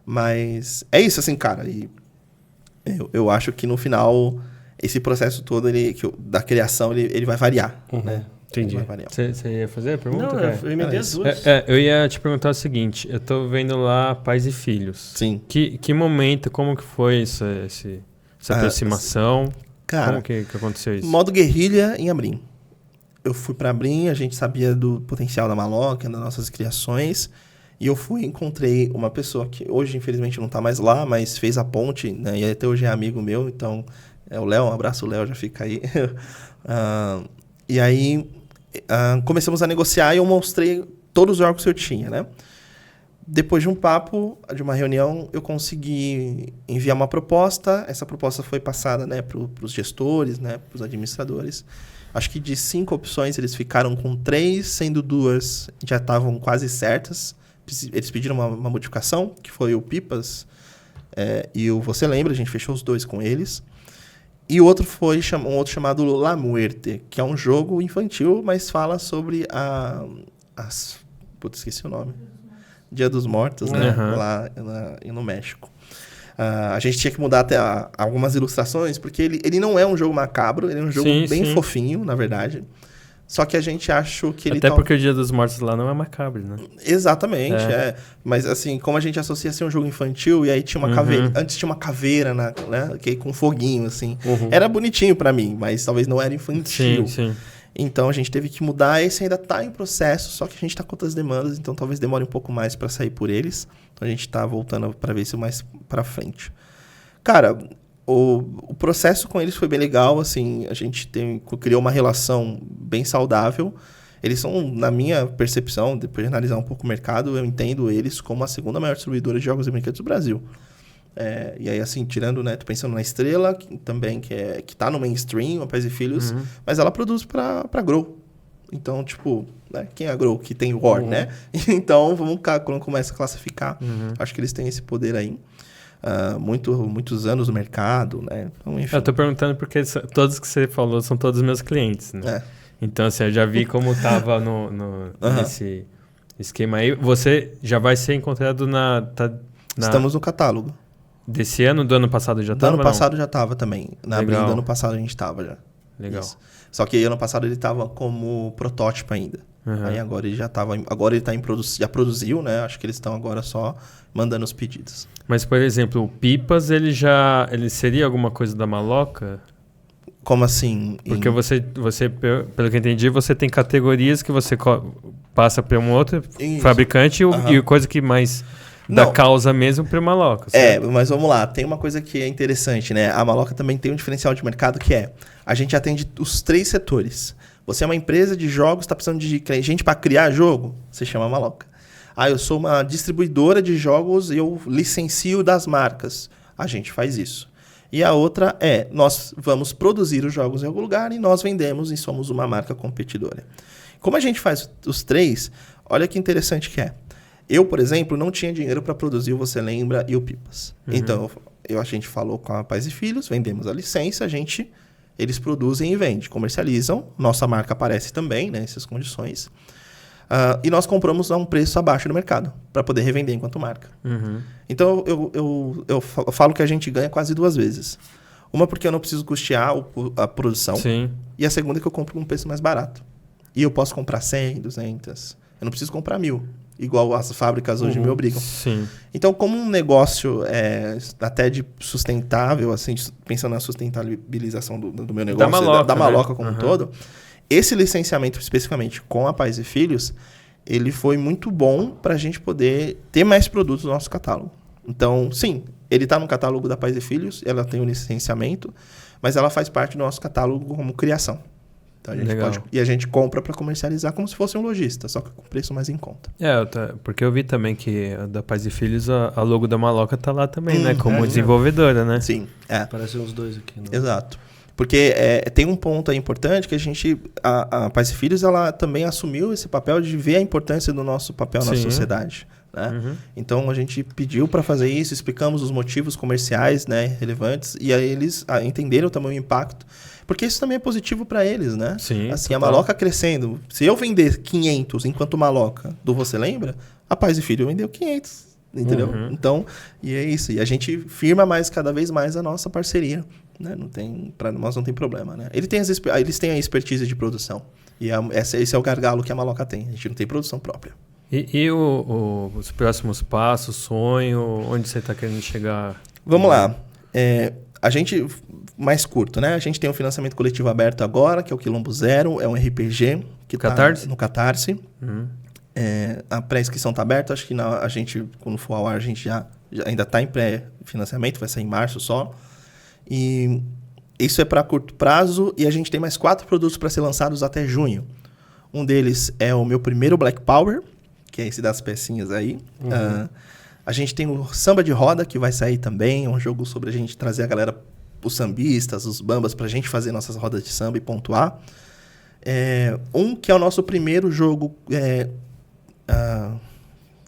Mas é isso, assim, cara. E eu acho que no final, esse processo todo, da criação, ele vai variar, né? Entendi. Você ia fazer a pergunta? Não, eu emendei as duas. Eu ia te perguntar o seguinte. Eu tô vendo lá Pais e Filhos. Sim. Que momento, como que foi essa aproximação? Cara, como que aconteceu isso? Modo guerrilha em Abrim. Eu fui pra Abrim, a gente sabia do potencial da Maloca, das nossas criações. E eu encontrei uma pessoa que hoje, infelizmente, não tá mais lá, mas fez a ponte, né? E até hoje é amigo meu, então... É o Léo, um abraço, Léo, já fica aí. E aí... começamos a negociar e eu mostrei todos os jogos que eu tinha, né? Depois de um papo, de uma reunião, eu consegui enviar uma proposta. Essa proposta foi passada, né, para os gestores, né, para os administradores. Acho que de 5 opções, eles ficaram com 3, sendo 2 já estavam quase certas. Eles pediram uma modificação, que foi o Pipas e o Você Lembra, a gente fechou os 2 com eles. E o outro foi um outro chamado La Muerte, que é um jogo infantil, mas fala sobre putz, esqueci o nome. Dia dos Mortos, né? Lá no México. A gente tinha que mudar até algumas ilustrações, porque ele não é um jogo macabro, ele é um jogo bem fofinho, na verdade. Só que a gente achou que ele... Até porque o Dia dos Mortos lá não é macabro, né? Exatamente, Mas assim, como a gente associa a ser um jogo infantil, e aí tinha uma caveira... Antes tinha uma caveira, né? Com foguinho, assim. Era bonitinho pra mim, mas talvez não era infantil. Sim. Então a gente teve que mudar. Esse ainda tá em processo, só que a gente tá com outras demandas, então talvez demore um pouco mais pra sair por eles. Então a gente tá voltando pra ver isso mais pra frente. Cara... O processo com eles foi bem legal, assim, a gente criou uma relação bem saudável. Eles são, na minha percepção, depois de analisar um pouco o mercado, eu entendo eles como a segunda maior distribuidora de jogos e brinquedos do Brasil. E aí, assim, tirando, né, tô pensando na Estrela, também, que tá no mainstream, a Pais e Filhos, mas ela produz pra Grow. Então, tipo, né, quem é a Grow? Que tem War, né? Então, quando começa a classificar, acho que eles têm esse poder aí. Muitos anos no mercado, né? Então, enfim. Eu tô perguntando porque todos que você falou são todos meus clientes, né? Então, assim, eu já vi como tava nesse esquema aí. Você já vai ser encontrado Estamos no catálogo. Desse ano? Do ano passado já tava? Do ano passado já tava também. Na abril do ano passado a gente tava já. Legal. Isso. Só que ano passado ele tava como protótipo ainda. Aí agora ele já tava... Agora ele tá já produziu, né? Acho que eles estão agora só mandando os pedidos. Mas, por exemplo, o Pipas, ele seria alguma coisa da Maloca? Como assim? Porque você, pelo que eu entendi, você tem categorias que você passa para um outro fabricante e coisa que mais da causa mesmo para Maloca. Certo? Mas vamos lá. Tem uma coisa que é interessante, né? A Maloca também tem um diferencial de mercado que a gente atende os 3 setores. Você é uma empresa de jogos, está precisando de gente para criar jogo? Você chama a Maloca. Eu sou uma distribuidora de jogos e eu licencio das marcas. A gente faz isso. E a outra nós vamos produzir os jogos em algum lugar e nós vendemos e somos uma marca competidora. Como a gente faz os 3, olha que interessante que é. Eu, por exemplo, não tinha dinheiro para produzir o Você Lembra e o Pipas. Então, a gente falou com a Pais e Filhos, vendemos a licença, eles produzem e vendem, comercializam. Nossa marca aparece também, né, nessas condições. E nós compramos a um preço abaixo do mercado, para poder revender enquanto marca. Então, eu falo que a gente ganha quase 2 vezes. Uma porque eu não preciso custear a produção. Sim. E a segunda é que eu compro com um preço mais barato. E eu posso comprar 100, 200. Eu não preciso comprar 1000. Igual as fábricas hoje me obrigam. Sim. Então, como um negócio até de sustentável, assim, pensando na sustentabilização do meu negócio, da Maloca como um todo, esse licenciamento especificamente com a Pais e Filhos, ele foi muito bom para a gente poder ter mais produtos no nosso catálogo. Então, sim, ele está no catálogo da Pais e Filhos, ela tem o licenciamento, mas ela faz parte do nosso catálogo como criação. Então, a gente compra para comercializar como se fosse um lojista, só que com preço mais em conta. Porque eu vi também que da Pais e Filhos, a logo da Maloca tá lá também, né? Como desenvolvedora, né? Sim, Parecem os dois aqui. Não? Exato. Porque tem um ponto aí importante que a Pais e Filhos, ela também assumiu esse papel de ver a importância do nosso papel na sociedade. Né? Então, a gente pediu para fazer isso, explicamos os motivos comerciais, né, relevantes, e aí eles entenderam também o impacto. Porque isso também é positivo para eles, né? Sim, assim, a Maloca crescendo. Se eu vender 500 enquanto Maloca do Você Lembra, a Pais e Filho vendeu 500, entendeu? Então, e é isso. E a gente firma cada vez mais a nossa parceria. Né? Para nós não tem problema, né? Eles têm a expertise de produção. E esse é o gargalo que a Maloca tem. A gente não tem produção própria. E os próximos passos, sonho, onde você está querendo chegar? Vamos lá. A gente, mais curto, né? A gente tem um financiamento coletivo aberto agora, que é o Quilombo Zero, é um RPG que está no Catarse. A pré-inscrição está aberta, acho que a gente, quando for ao ar, a gente já ainda está em pré-financiamento, vai sair em março só. E isso é para curto prazo e a gente tem mais 4 produtos para ser lançados até junho. Um deles é o meu primeiro Black Power, que é esse das pecinhas aí. A gente tem o Samba de Roda, que vai sair também. É um jogo sobre a gente trazer a galera, os sambistas, os bambas, pra gente fazer nossas rodas de samba e pontuar. Que é o nosso primeiro jogo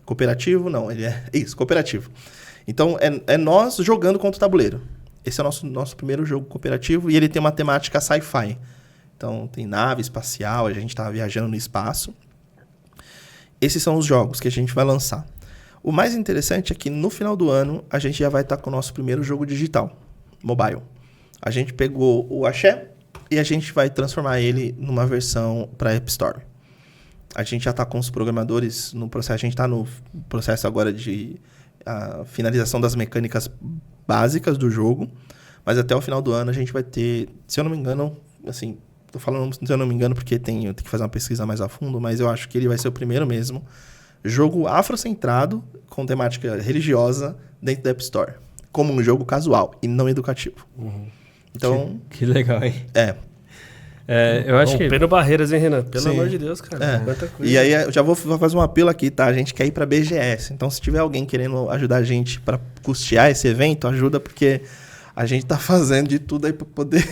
cooperativo. Não, ele é isso, cooperativo. Então, é nós jogando contra o tabuleiro. Esse é o nosso primeiro jogo cooperativo e ele tem uma temática sci-fi. Então, tem nave espacial, a gente tá viajando no espaço. Esses são os jogos que a gente vai lançar. O mais interessante é que no final do ano a gente já vai estar com o nosso primeiro jogo digital, mobile. A gente pegou o Axé e a gente vai transformar ele numa versão para App Store. A gente já está com os programadores no processo, a gente está no processo agora de finalização das mecânicas básicas do jogo, mas até o final do ano a gente vai ter, se eu não me engano, assim, tô falando se eu não me engano porque eu tenho que fazer uma pesquisa mais a fundo, mas eu acho que ele vai ser o primeiro mesmo jogo afrocentrado com temática religiosa dentro da App Store, como um jogo casual e não educativo. Então, que legal, hein? Eu acho que rompendo barreiras, hein, Renan? Pelo amor de Deus, cara. Quanta coisa. E aí eu já vou fazer um apelo aqui, tá? A gente quer ir pra BGS. Então, se tiver alguém querendo ajudar a gente para custear esse evento, ajuda, porque a gente tá fazendo de tudo aí para poder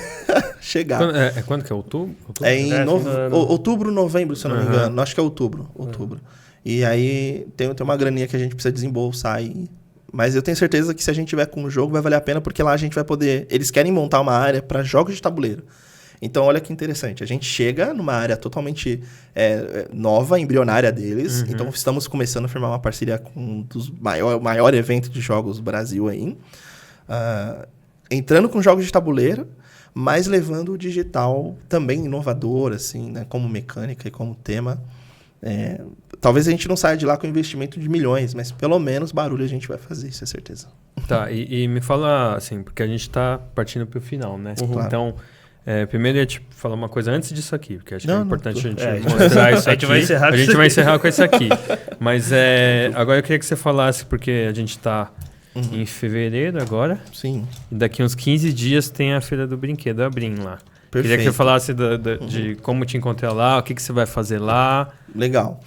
chegar. Quando que é? Outubro? É em outubro, novembro, se eu não me engano. Acho que é outubro. E aí tem uma graninha que a gente precisa desembolsar aí. Mas eu tenho certeza que se a gente tiver com o jogo, vai valer a pena, porque lá a gente vai poder... Eles querem montar uma área para jogos de tabuleiro. Então, olha que interessante. A gente chega numa área totalmente nova, embrionária deles. Então, estamos começando a firmar uma parceria com um dos maior evento de jogos do Brasil aí. Entrando com jogos de tabuleiro, mas levando o digital também inovador, assim, né? Como mecânica e como tema. Talvez a gente não saia de lá com investimento de milhões, mas pelo menos barulho a gente vai fazer, isso é certeza. Tá, e me fala assim, porque a gente está partindo para o final, né? Claro. Então, primeiro eu ia te falar uma coisa antes disso aqui, porque acho que é importante a gente mostrar isso aqui. A gente vai encerrar com isso aqui. Mas agora eu queria que você falasse, porque a gente está em fevereiro agora. Sim. E daqui uns 15 dias tem a Feira do Brinquedo, a Brim lá. Perfeito. Queria que você falasse de como te encontrar lá, o que você vai fazer lá. Legal.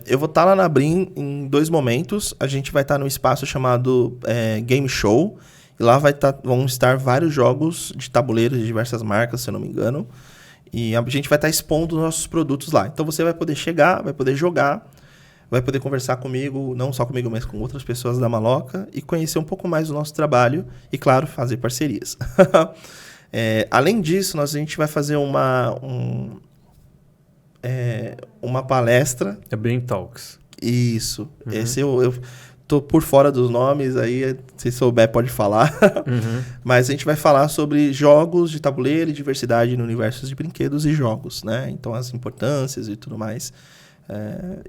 Eu vou estar lá na Brim em 2 momentos. A gente vai estar num espaço chamado Game Show. E lá vão estar vários jogos de tabuleiro de diversas marcas, se eu não me engano. E a gente vai estar expondo os nossos produtos lá. Então você vai poder chegar, vai poder jogar, vai poder conversar comigo, não só comigo, mas com outras pessoas da Maloca, e conhecer um pouco mais do nosso trabalho e, claro, fazer parcerias. Além disso, a gente vai fazer uma palestra. É Brim Talks. Isso. Esse tô por fora dos nomes, aí se souber pode falar. Mas a gente vai falar sobre jogos de tabuleiro e diversidade no universo de brinquedos e jogos, né? Então as importâncias e tudo mais.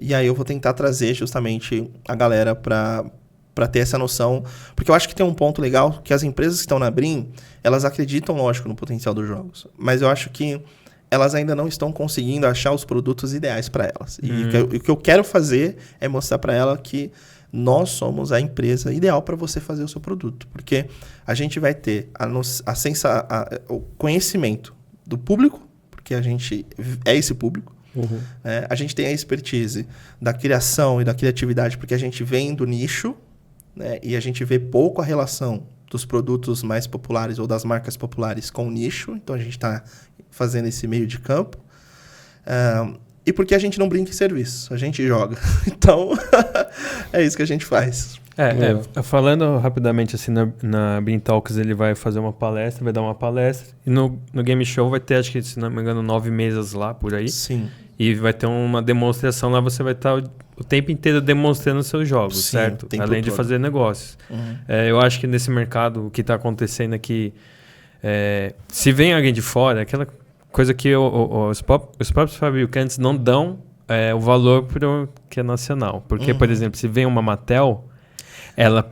E aí eu vou tentar trazer justamente a galera para ter essa noção. Porque eu acho que tem um ponto legal, que as empresas que estão na BRIM, elas acreditam, lógico, no potencial dos jogos. Mas eu acho que elas ainda não estão conseguindo achar os produtos ideais para elas. E o que eu quero fazer é mostrar para ela que nós somos a empresa ideal para você fazer o seu produto. Porque a gente vai ter o conhecimento do público, porque a gente é esse público. A gente tem a expertise da criação e da criatividade, porque a gente vem do nicho, né? E a gente vê pouco a relação dos produtos mais populares ou das marcas populares com o nicho. Então a gente está fazendo esse meio de campo. E porque a gente não brinca em serviço, a gente joga. Então, é isso que a gente faz. Falando rapidamente assim, na Bean Talks ele vai fazer uma palestra, vai dar uma palestra. E no Game Show vai ter, acho que se não me engano, 9 mesas lá, por aí. Sim. E vai ter uma demonstração lá, você vai estar o tempo inteiro demonstrando os seus jogos, Sim, certo? Além de fazer negócios. Eu acho que nesse mercado, o que está acontecendo aqui, se vem alguém de fora, aquela coisa que os próprios fabricantes não dão o valor pro que é nacional. Porque, por exemplo, se vem uma Mattel, ela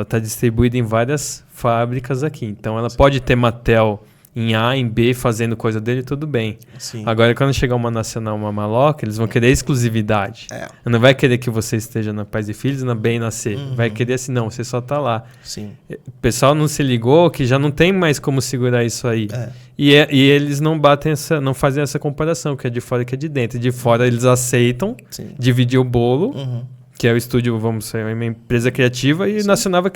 está distribuída em várias fábricas aqui. Então, ela pode ter Mattel em A, em B, fazendo coisa dele, tudo bem. Sim. Agora, quando chegar uma nacional, uma maloca, eles vão querer exclusividade. Não vai querer que você esteja na Pais e Filhos, na B e na C. Vai querer assim, não, você só tá lá. Sim. O pessoal não se ligou que já não tem mais como segurar isso aí. E eles não não fazem essa comparação, que é de fora e que é de dentro. De fora eles aceitam dividir o bolo, que é o estúdio, vamos ser uma empresa criativa, e o nacional vai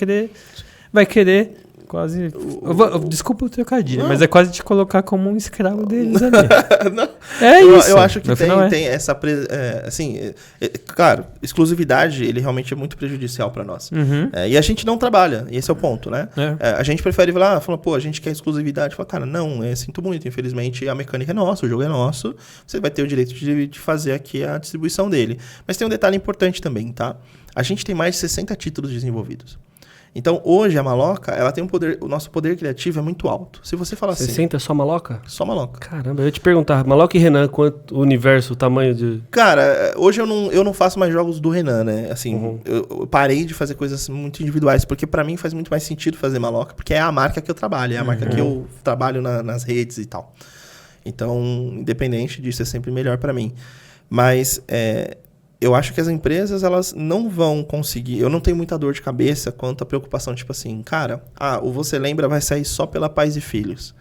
querer quase... Desculpa o trocadilho, mas é quase te colocar como um escravo deles ali. Isso. Eu acho que tem essa... claro, exclusividade, ele realmente é muito prejudicial para nós. E a gente não trabalha, e esse é o ponto, né? A gente prefere falar, pô, a gente quer exclusividade. Fala, cara, não, sinto muito, infelizmente a mecânica é nossa, o jogo é nosso, você vai ter o direito de fazer aqui a distribuição dele. Mas tem um detalhe importante também, tá? A gente tem mais de 60 títulos desenvolvidos. Então, hoje, a Maloca, ela tem o nosso poder criativo é muito alto. Se você falar 60 é só Maloca? Só Maloca. Caramba, eu ia te perguntar, Maloca e Renan, quanto o universo, o tamanho de... Cara, hoje eu não faço mais jogos do Renan, né? Assim, eu parei de fazer coisas muito individuais, porque pra mim faz muito mais sentido fazer Maloca, porque é a marca que eu trabalho, é a marca que eu trabalho nas redes e tal. Então, independente disso, é sempre melhor pra mim. Mas... eu acho que as empresas, elas não vão conseguir... Eu não tenho muita dor de cabeça quanto à preocupação, tipo assim, cara, o Você Lembra vai sair só pela Pais e Filhos.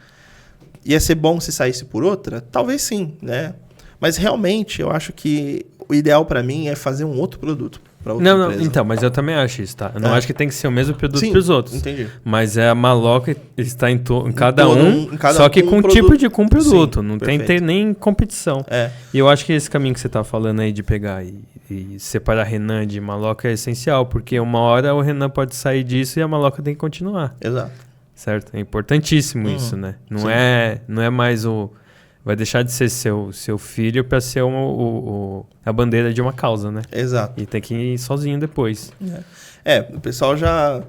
Ia ser bom se saísse por outra? Talvez sim, né? Mas realmente, eu acho que o ideal pra mim é fazer um outro produto para outra empresa. Então, mas eu também acho isso, tá? Eu não acho que tem que ser o mesmo produto para os outros. Entendi. Mas a Maloca está em cada só que com um tipo de produto. Sim, não tem nem competição. E eu acho que esse caminho que você tá falando aí de pegar e separar Renan de Maloca é essencial, porque uma hora o Renan pode sair disso e a Maloca tem que continuar. Exato. Certo? É importantíssimo isso, né? Não é mais o... Vai deixar de ser seu filho para ser a bandeira de uma causa, né? Exato. E tem que ir sozinho depois. O pessoal já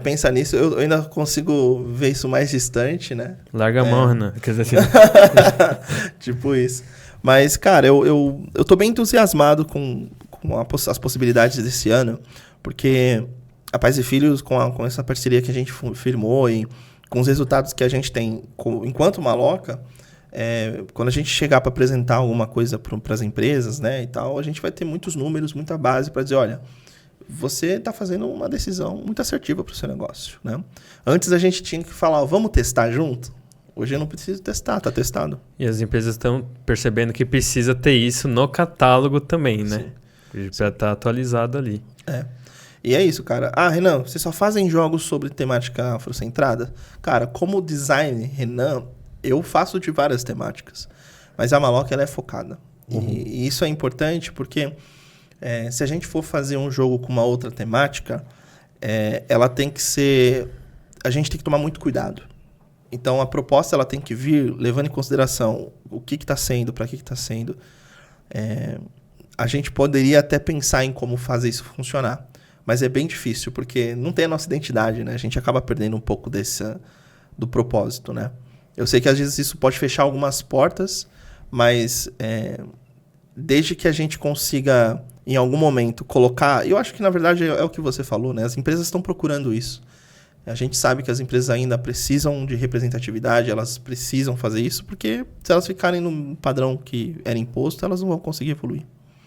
pensa nisso. Eu ainda consigo ver isso mais distante, né? Larga a mão, Renan. Quer dizer assim. Tipo isso. Mas, cara, eu tô bem entusiasmado com as possibilidades desse ano, porque a Pais e Filhos, com essa parceria que a gente firmou e com os resultados que a gente tem enquanto Maloca, quando a gente chegar para apresentar alguma coisa para as empresas, né, e tal, a gente vai ter muitos números, muita base para dizer, olha, você está fazendo uma decisão muito assertiva para o seu negócio, né? Antes a gente tinha que falar, vamos testar junto? Hoje eu não preciso testar, está testado. E as empresas estão percebendo que precisa ter isso no catálogo também, né? Para estar atualizado ali. E é isso, cara. Renan, vocês só fazem jogos sobre temática afrocentrada? Cara, como design, Renan, eu faço de várias temáticas. Mas a Maloca, ela é focada. E isso é importante porque se a gente for fazer um jogo com uma outra temática, ela tem que ser... A gente tem que tomar muito cuidado. Então, a proposta ela tem que vir levando em consideração o que está sendo, para que está sendo. a gente poderia até pensar em como fazer isso funcionar. Mas é bem difícil, porque não tem a nossa identidade, né? A gente acaba perdendo um pouco do propósito, né? Eu sei que às vezes isso pode fechar algumas portas, mas desde que a gente consiga, em algum momento, colocar... Eu acho que, na verdade, é o que você falou, né? As empresas estão procurando isso. A gente sabe que as empresas ainda precisam de representatividade, elas precisam fazer isso, porque se elas ficarem no padrão que era imposto, elas não vão conseguir evoluir.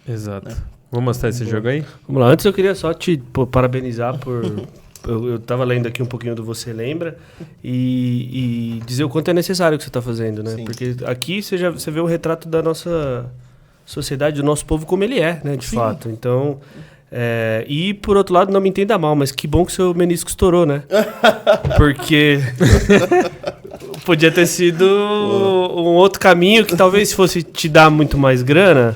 Exato. Né? Vamos mostrar esse jogo aí? Vamos lá. Antes eu queria só te parabenizar por... Eu tava lendo aqui um pouquinho do Você Lembra e dizer o quanto é necessário o que você está fazendo, né? Sim. Porque aqui você vê o retrato da nossa sociedade, do nosso povo como ele é, né? De Sim. fato. Então... e por outro lado, não me entenda mal, mas que bom que seu menisco estourou, né? Porque podia ter sido um outro caminho que talvez fosse te dar muito mais grana,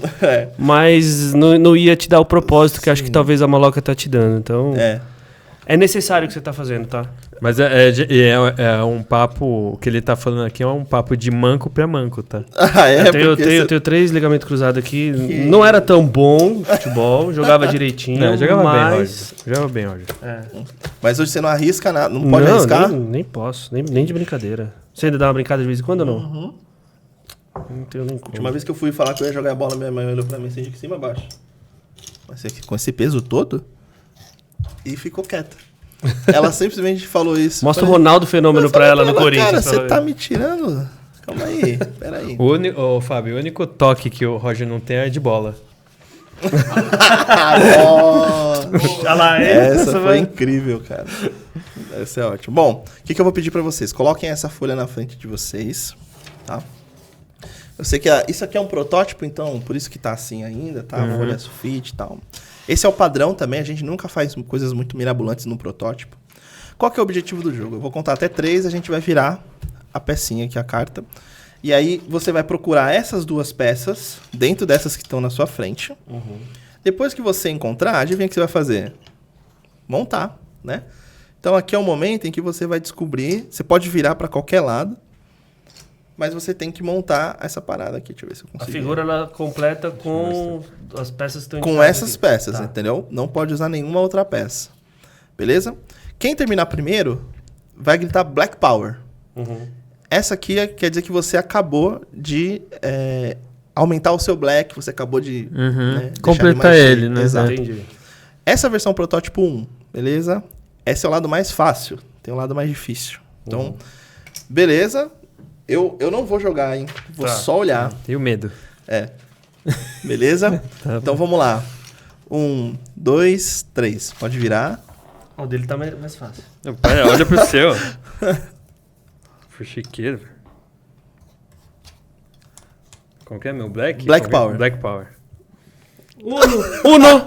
mas não ia te dar o propósito que acho que talvez a Maloca tá te dando. Então, é necessário o que você tá fazendo, tá? Mas é um papo, o que ele tá falando aqui é um papo de manco pra manco, tá? Eu tenho 3 ligamentos cruzados aqui. Não era tão bom no futebol, jogava direitinho, Não, jogava mas... bem, Roger. Jogava bem, Roger. Mas hoje você não arrisca nada, não pode arriscar? Nem posso, nem de brincadeira. Você ainda dá uma brincada de vez em quando ou não? Uhum. Não tenho nem A como. última vez que eu fui falar que eu ia jogar a bola, minha mãe olhou pra mim assim de cima a baixo. Mas com esse peso todo, e ficou quieta. Ela simplesmente falou isso. Mostra o Ronaldo Fenômeno pra ela no Corinthians. Cara, você tá me tirando? Calma aí, peraí. Fábio, o único toque que o Roger não tem é de bola. Essa foi incrível, cara. Essa é ótimo. Bom, o que eu vou pedir pra vocês? Coloquem essa folha na frente de vocês, tá? Eu sei que isso aqui é um protótipo, então por isso que tá assim ainda, tá? Folha sulfite e tal. Esse é o padrão também, a gente nunca faz coisas muito mirabolantes no protótipo. Qual que é o objetivo do jogo? Eu vou contar até 3, a gente vai virar a pecinha aqui, a carta. E aí você vai procurar essas 2 peças dentro dessas que estão na sua frente. Depois que você encontrar, adivinha o que você vai fazer? Montar, né? Então aqui é o momento em que você vai descobrir, você pode virar para qualquer lado, mas você tem que montar essa parada aqui. Deixa eu ver se eu consigo. A figura ela completa com as peças que estão com essas aqui. peças, Tá. entendeu? Não pode usar nenhuma outra peça. Beleza? Quem terminar primeiro vai gritar Black Power. Essa aqui quer dizer que você acabou de aumentar o seu Black, você acabou de né, completar ele, né? Exato. Entendi. Essa versão protótipo 1, beleza? Esse é o lado mais fácil, tem o lado mais difícil. Então, beleza? Eu não vou jogar, hein? Vou só olhar. Tenho medo. Beleza? Então vamos lá. 1, 2, 3. Pode virar. O dele tá mais fácil. Pai, olha pro seu. Foi chiqueiro. Como que é, meu? Black? Black Power. Black Power. Uno!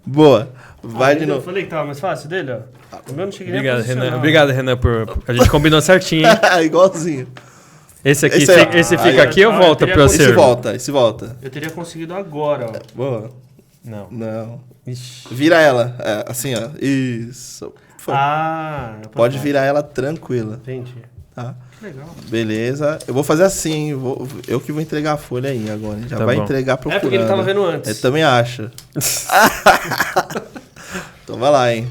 Boa. Vai de Eu novo. falei que tava mais fácil dele, ó. O meu não cheguei nem a Obrigado, posicionar. Renan. Obrigado, Renan, a gente combinou certinho, hein? Igualzinho. Esse aqui, Esse é- esse aí, fica ó. aqui ou Ah, volta eu pro teria seu? Esse volta. Eu teria conseguido agora, ó. Boa. Não. Não. Ixi. Vira ela. Assim, ó. Isso. Foi. Pode virar ela tranquila. Entendi. Tá? Que legal. Beleza. Eu vou fazer assim. Eu que vou entregar a folha aí agora. Já Tá vai bom. entregar procurando. É porque ele tava vendo antes. Eu também acho. Então vai lá, hein.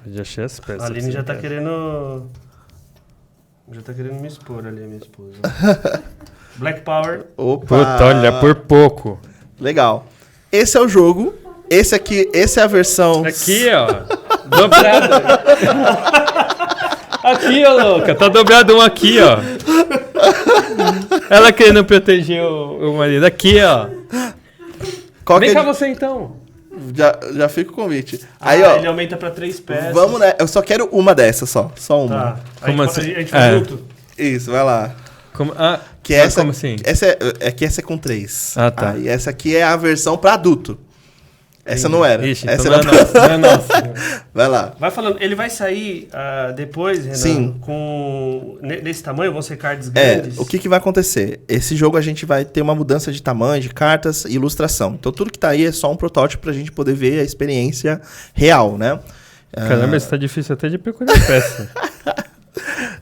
Eu já achei as peças. A Aline já tá cara. querendo... Já tá querendo me expor ali, a minha esposa. Black Power. Opa. Puta, olha, por pouco. Legal. Esse é o jogo. Essa é a versão... Aqui, ó. Dobrado. Aqui, ó, louca. Tá dobrado um aqui, ó. Ela querendo proteger o marido. Aqui, ó. Qual Vem que cá é- você, então. Já fica o convite. Aí, ó. Ele aumenta pra 3 peças. Vamos, né? Eu só quero uma dessas, só. Só uma. Tá. Como A assim? gente faz junto? Isso, vai lá. Como, Que essa, como assim? Essa que essa é com 3. Ah, tá. Aí essa aqui é a versão pra adulto. Essa não era. Ixi, essa então não é nossa, não é nossa. Vai lá. Vai falando, ele vai sair depois, Renan, Sim. com nesse tamanho, vão ser cards É, grandes? o que vai acontecer? Esse jogo a gente vai ter uma mudança de tamanho, de cartas e ilustração. Então tudo que tá aí é só um protótipo pra gente poder ver a experiência real, né? Caramba, isso tá difícil até de procurar peça.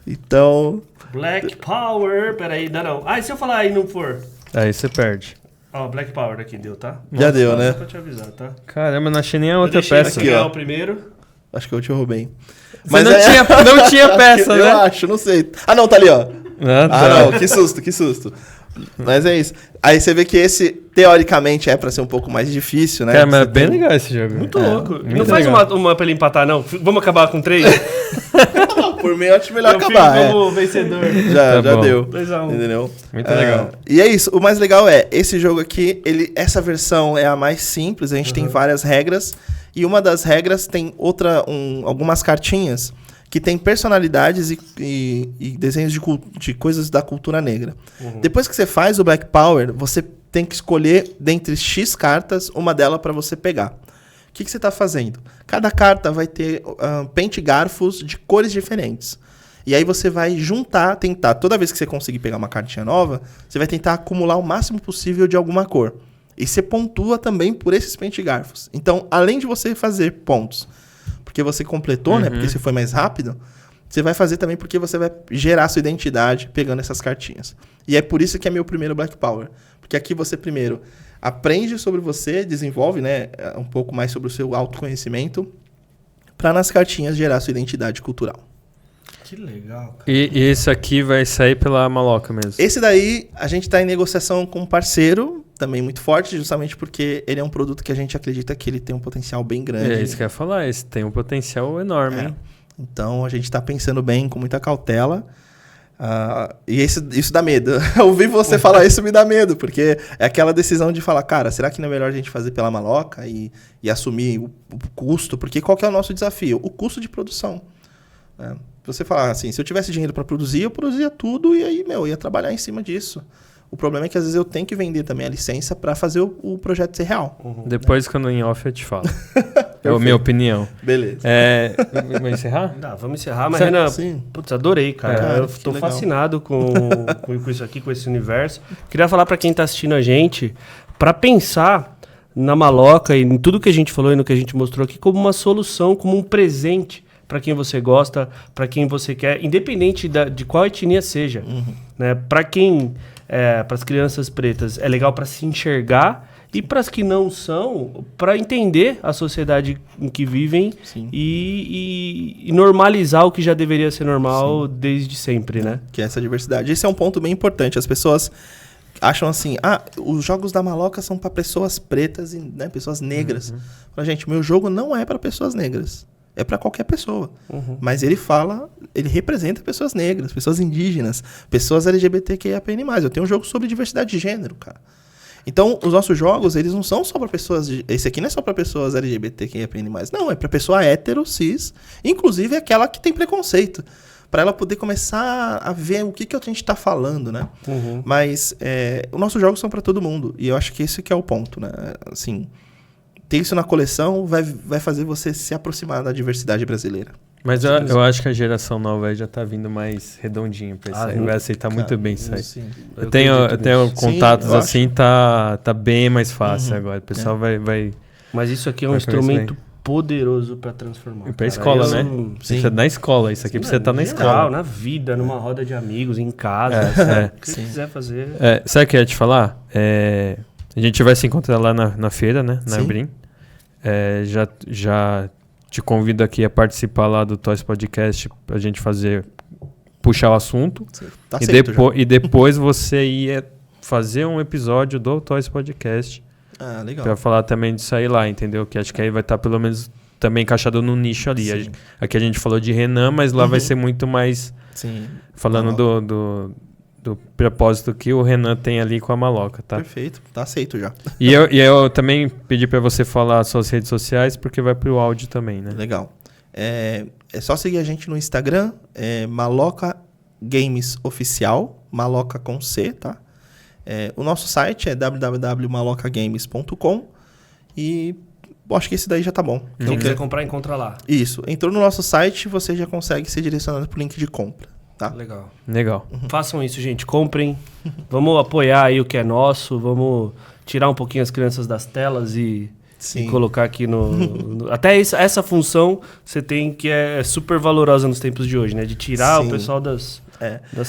Então... Black Power. Peraí, não. Ah, e se eu falar aí e não for? Aí você perde. Ó, Black Power aqui deu, tá? Já deu, né? Só pra te avisar, tá? Caramba, não achei nem a outra deixei peça. aqui, ó. o primeiro. Acho que eu te roubei. Mas não tinha peça, eu né? acho, não sei. Ah, não, tá ali, ó. Ah, Ah, não, que susto. Mas é isso. Aí você vê que esse, teoricamente, é pra ser um pouco mais difícil, né? Cara, mas é Você bem tem- legal esse jogo. Muito louco. muito Não faz legal. uma pra ele empatar, não. Vamos acabar com 3? Por mim, eu acho melhor Eu acabar. fico como vencedor. Já Tá bom. deu. 2-1. Entendeu? Muito legal. E é isso. O mais legal é, esse jogo aqui, essa versão é a mais simples. A gente tem várias regras. E uma das regras tem algumas cartinhas que tem personalidades e desenhos de coisas da cultura negra. Depois que você faz o Black Power, você tem que escolher dentre X cartas, uma delas para você pegar. O que você está fazendo? Cada carta vai ter pente garfos de cores diferentes. E aí você vai tentar, toda vez que você conseguir pegar uma cartinha nova, você vai tentar acumular o máximo possível de alguma cor. E você pontua também por esses pente garfos. Então, além de você fazer pontos, porque você completou, né? Porque você foi mais rápido, você vai fazer também porque você vai gerar sua identidade pegando essas cartinhas. E é por isso que é meu primeiro Black Power. Porque aqui você primeiro aprende sobre você, desenvolve, né, um pouco mais sobre o seu autoconhecimento, para nas cartinhas gerar sua identidade cultural. Que legal, cara. E esse aqui vai sair pela maloca mesmo. Esse daí, a gente está em negociação com um parceiro, também muito forte, justamente porque ele é um produto que a gente acredita que ele tem um potencial bem grande. É isso que eu ia falar, esse tem um potencial enorme, hein? Então, a gente está pensando bem, com muita cautela. E isso dá medo. Ouvir você falar isso me dá medo, porque é aquela decisão de falar, cara, será que não é melhor a gente fazer pela maloca e assumir o custo? Porque qual que é o nosso desafio? O custo de produção. Né? Você falar assim, se eu tivesse dinheiro para produzir, eu produzia tudo e aí, eu ia trabalhar em cima disso. O problema é que às vezes eu tenho que vender também a licença para fazer o projeto ser real. Depois, quando em off, eu te falo. É a minha opinião. Beleza. Vamos encerrar? Vamos encerrar, mas Certo, Renan, sim. putz, adorei, cara. Cara, Eu que tô legal. fascinado com isso aqui, com esse universo. Queria falar pra quem tá assistindo a gente, pra pensar na maloca e em tudo que a gente falou e no que a gente mostrou aqui como uma solução, como um presente para quem você gosta, para quem você quer, independente de qual etnia seja. Né? Para quem, para as crianças pretas, é legal para se enxergar e para as que não são, para entender a sociedade em que vivem e normalizar o que já deveria ser normal desde sempre, né? Que é essa diversidade. Esse é um ponto bem importante. As pessoas acham assim, os jogos da maloca são para pessoas pretas e pessoas negras. Fala, gente, meu jogo não é para pessoas negras. É para qualquer pessoa. Mas ele representa pessoas negras, pessoas indígenas, pessoas LGBTQIAPN+. Eu tenho um jogo sobre diversidade de gênero, cara. Então, os nossos jogos, eles não são só para pessoas... Esse aqui não é só para pessoas LGBTQIAPN+. Não, é para pessoa hétero, cis, inclusive aquela que tem preconceito. Para ela poder começar a ver o que a gente está falando, né? Mas os nossos jogos são para todo mundo. E eu acho que esse que é o ponto, né? Assim, ter isso na coleção vai fazer você se aproximar da diversidade brasileira. Mas eu acho que a geração nova aí já tá vindo mais redondinho pra isso aí. Vai aceitar muito bem isso aí. Sim. Eu tenho contatos eu assim, tá bem mais fácil agora. O pessoal vai... Mas isso aqui é um Vai conhecer instrumento poderoso para transformar. E pra escola, né? Sim. Precisa na escola. Isso aqui precisa estar na escola. Na vida, numa roda de amigos, em casa. O que você quiser fazer. Sabe o que eu ia te falar? A gente vai se encontrar lá na feira, né? Na Sim. Brim. Já te convido aqui a participar lá do Toys Podcast pra gente puxar o assunto. Tá E, aceito e depois você ia fazer um episódio do Toys Podcast já. Legal. pra falar também disso aí lá, entendeu? Que acho que aí vai estar pelo menos também encaixado no nicho ali. Sim. Aqui a gente falou de Renan, mas lá vai ser muito mais Sim. falando do propósito que o Renan tem ali com a maloca, tá? Perfeito. Tá aceito já. E eu também pedi pra você falar suas redes sociais, porque vai pro áudio também, né? Legal. É só seguir a gente no Instagram, Maloca Games Oficial, Maloca com C, tá? O nosso site é www.malocagames.com e acho que esse daí já tá bom. Quem quiser comprar, encontra lá. Isso. Entrou no nosso site, você já consegue ser direcionado pro link de compra, tá? Legal. Façam isso, gente. Comprem. Vamos apoiar aí o que é nosso. Vamos tirar um pouquinho as crianças das telas e Sim. E colocar aqui até essa função você tem que é super valorosa nos tempos de hoje, né? De tirar Sim. o pessoal das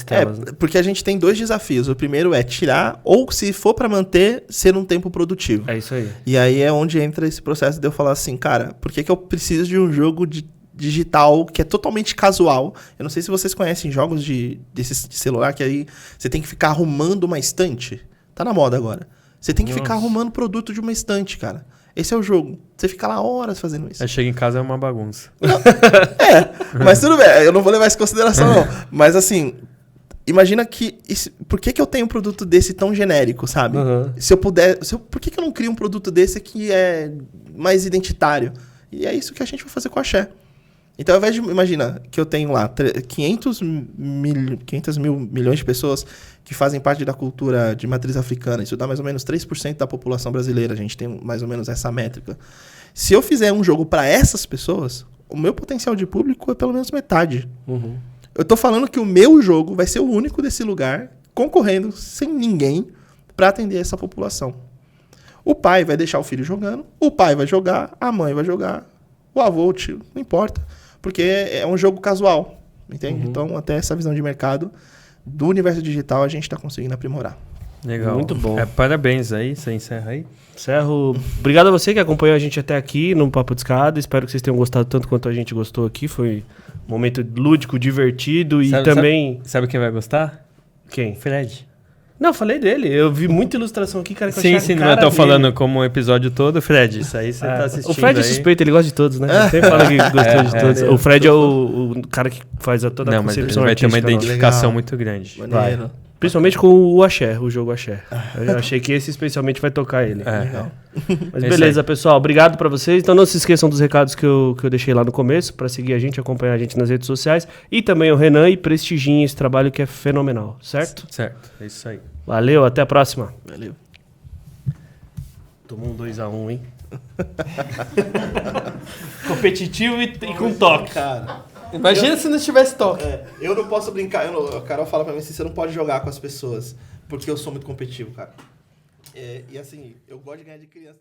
telas. Né? Porque a gente tem 2 desafios. O primeiro é tirar, ou se for para manter, ser um tempo produtivo. É isso aí. E aí é onde entra esse processo de eu falar assim, cara, por que eu preciso de um jogo digital que é totalmente casual? Eu não sei se vocês conhecem jogos de celular que aí você tem que ficar arrumando uma estante. Tá na moda agora. Você tem que ficar arrumando produto de uma estante, cara. Esse é o jogo. Você fica lá horas fazendo isso. Aí chega em casa é uma bagunça. Mas tudo bem. Eu não vou levar isso em consideração, não. Mas assim, imagina que... por que eu tenho um produto desse tão genérico, sabe? Uhum. Se eu puder... por que eu não crio um produto desse que é mais identitário? E é isso que a gente vai fazer com a Axé. Então, ao invés de... Imagina que eu tenho lá 500 mil milhões de pessoas que fazem parte da cultura de matriz africana. Isso dá mais ou menos 3% da população brasileira. A gente tem mais ou menos essa métrica. Se eu fizer um jogo para essas pessoas, o meu potencial de público é pelo menos metade. Uhum. Eu tô falando que o meu jogo vai ser o único desse lugar, concorrendo sem ninguém, para atender essa população. O pai vai deixar o filho jogando, o pai vai jogar, a mãe vai jogar, o avô, o tio, não importa. Porque é um jogo casual, entende? Então, até essa visão de mercado do universo digital a gente está conseguindo aprimorar. Legal. Muito bom. Parabéns aí, você encerra aí. Encerro. Obrigado a você que acompanhou a gente até aqui no Papo de Escada. Espero que vocês tenham gostado tanto quanto a gente gostou aqui. Foi um momento lúdico, divertido e também... Sabe quem vai gostar? Quem? Fred. Não, eu falei dele. Eu vi muita ilustração aqui, cara. Que eu Sim, achei a não cara eu tô dele. falando como o episódio todo. Fred, isso aí você tá assistindo. O Fred é aí. suspeito, ele gosta de todos, né? Ele sempre fala que gostou de todos. O Fred é o cara que faz toda a Não, mas ele concepção vai ter uma artística. identificação Legal. muito grande. Maneiro. Principalmente com o Axé, o jogo Axé. Eu achei que esse especialmente vai tocar ele. Legal. Mas É beleza, pessoal. Obrigado pra vocês. Então não se esqueçam dos recados que eu deixei lá no começo, pra seguir a gente, acompanhar a gente nas redes sociais. E também o Renan e prestigiem esse trabalho que é fenomenal, certo? Certo, é isso aí. Valeu, até a próxima. Valeu. Tomou um 2x1, hein? Competitivo e com toque. Cara, Imagina se não tivesse toque. eu não posso brincar. A Carol fala pra mim assim, você não pode jogar com as pessoas, porque eu sou muito competitivo, cara. E assim, eu gosto de ganhar de criança.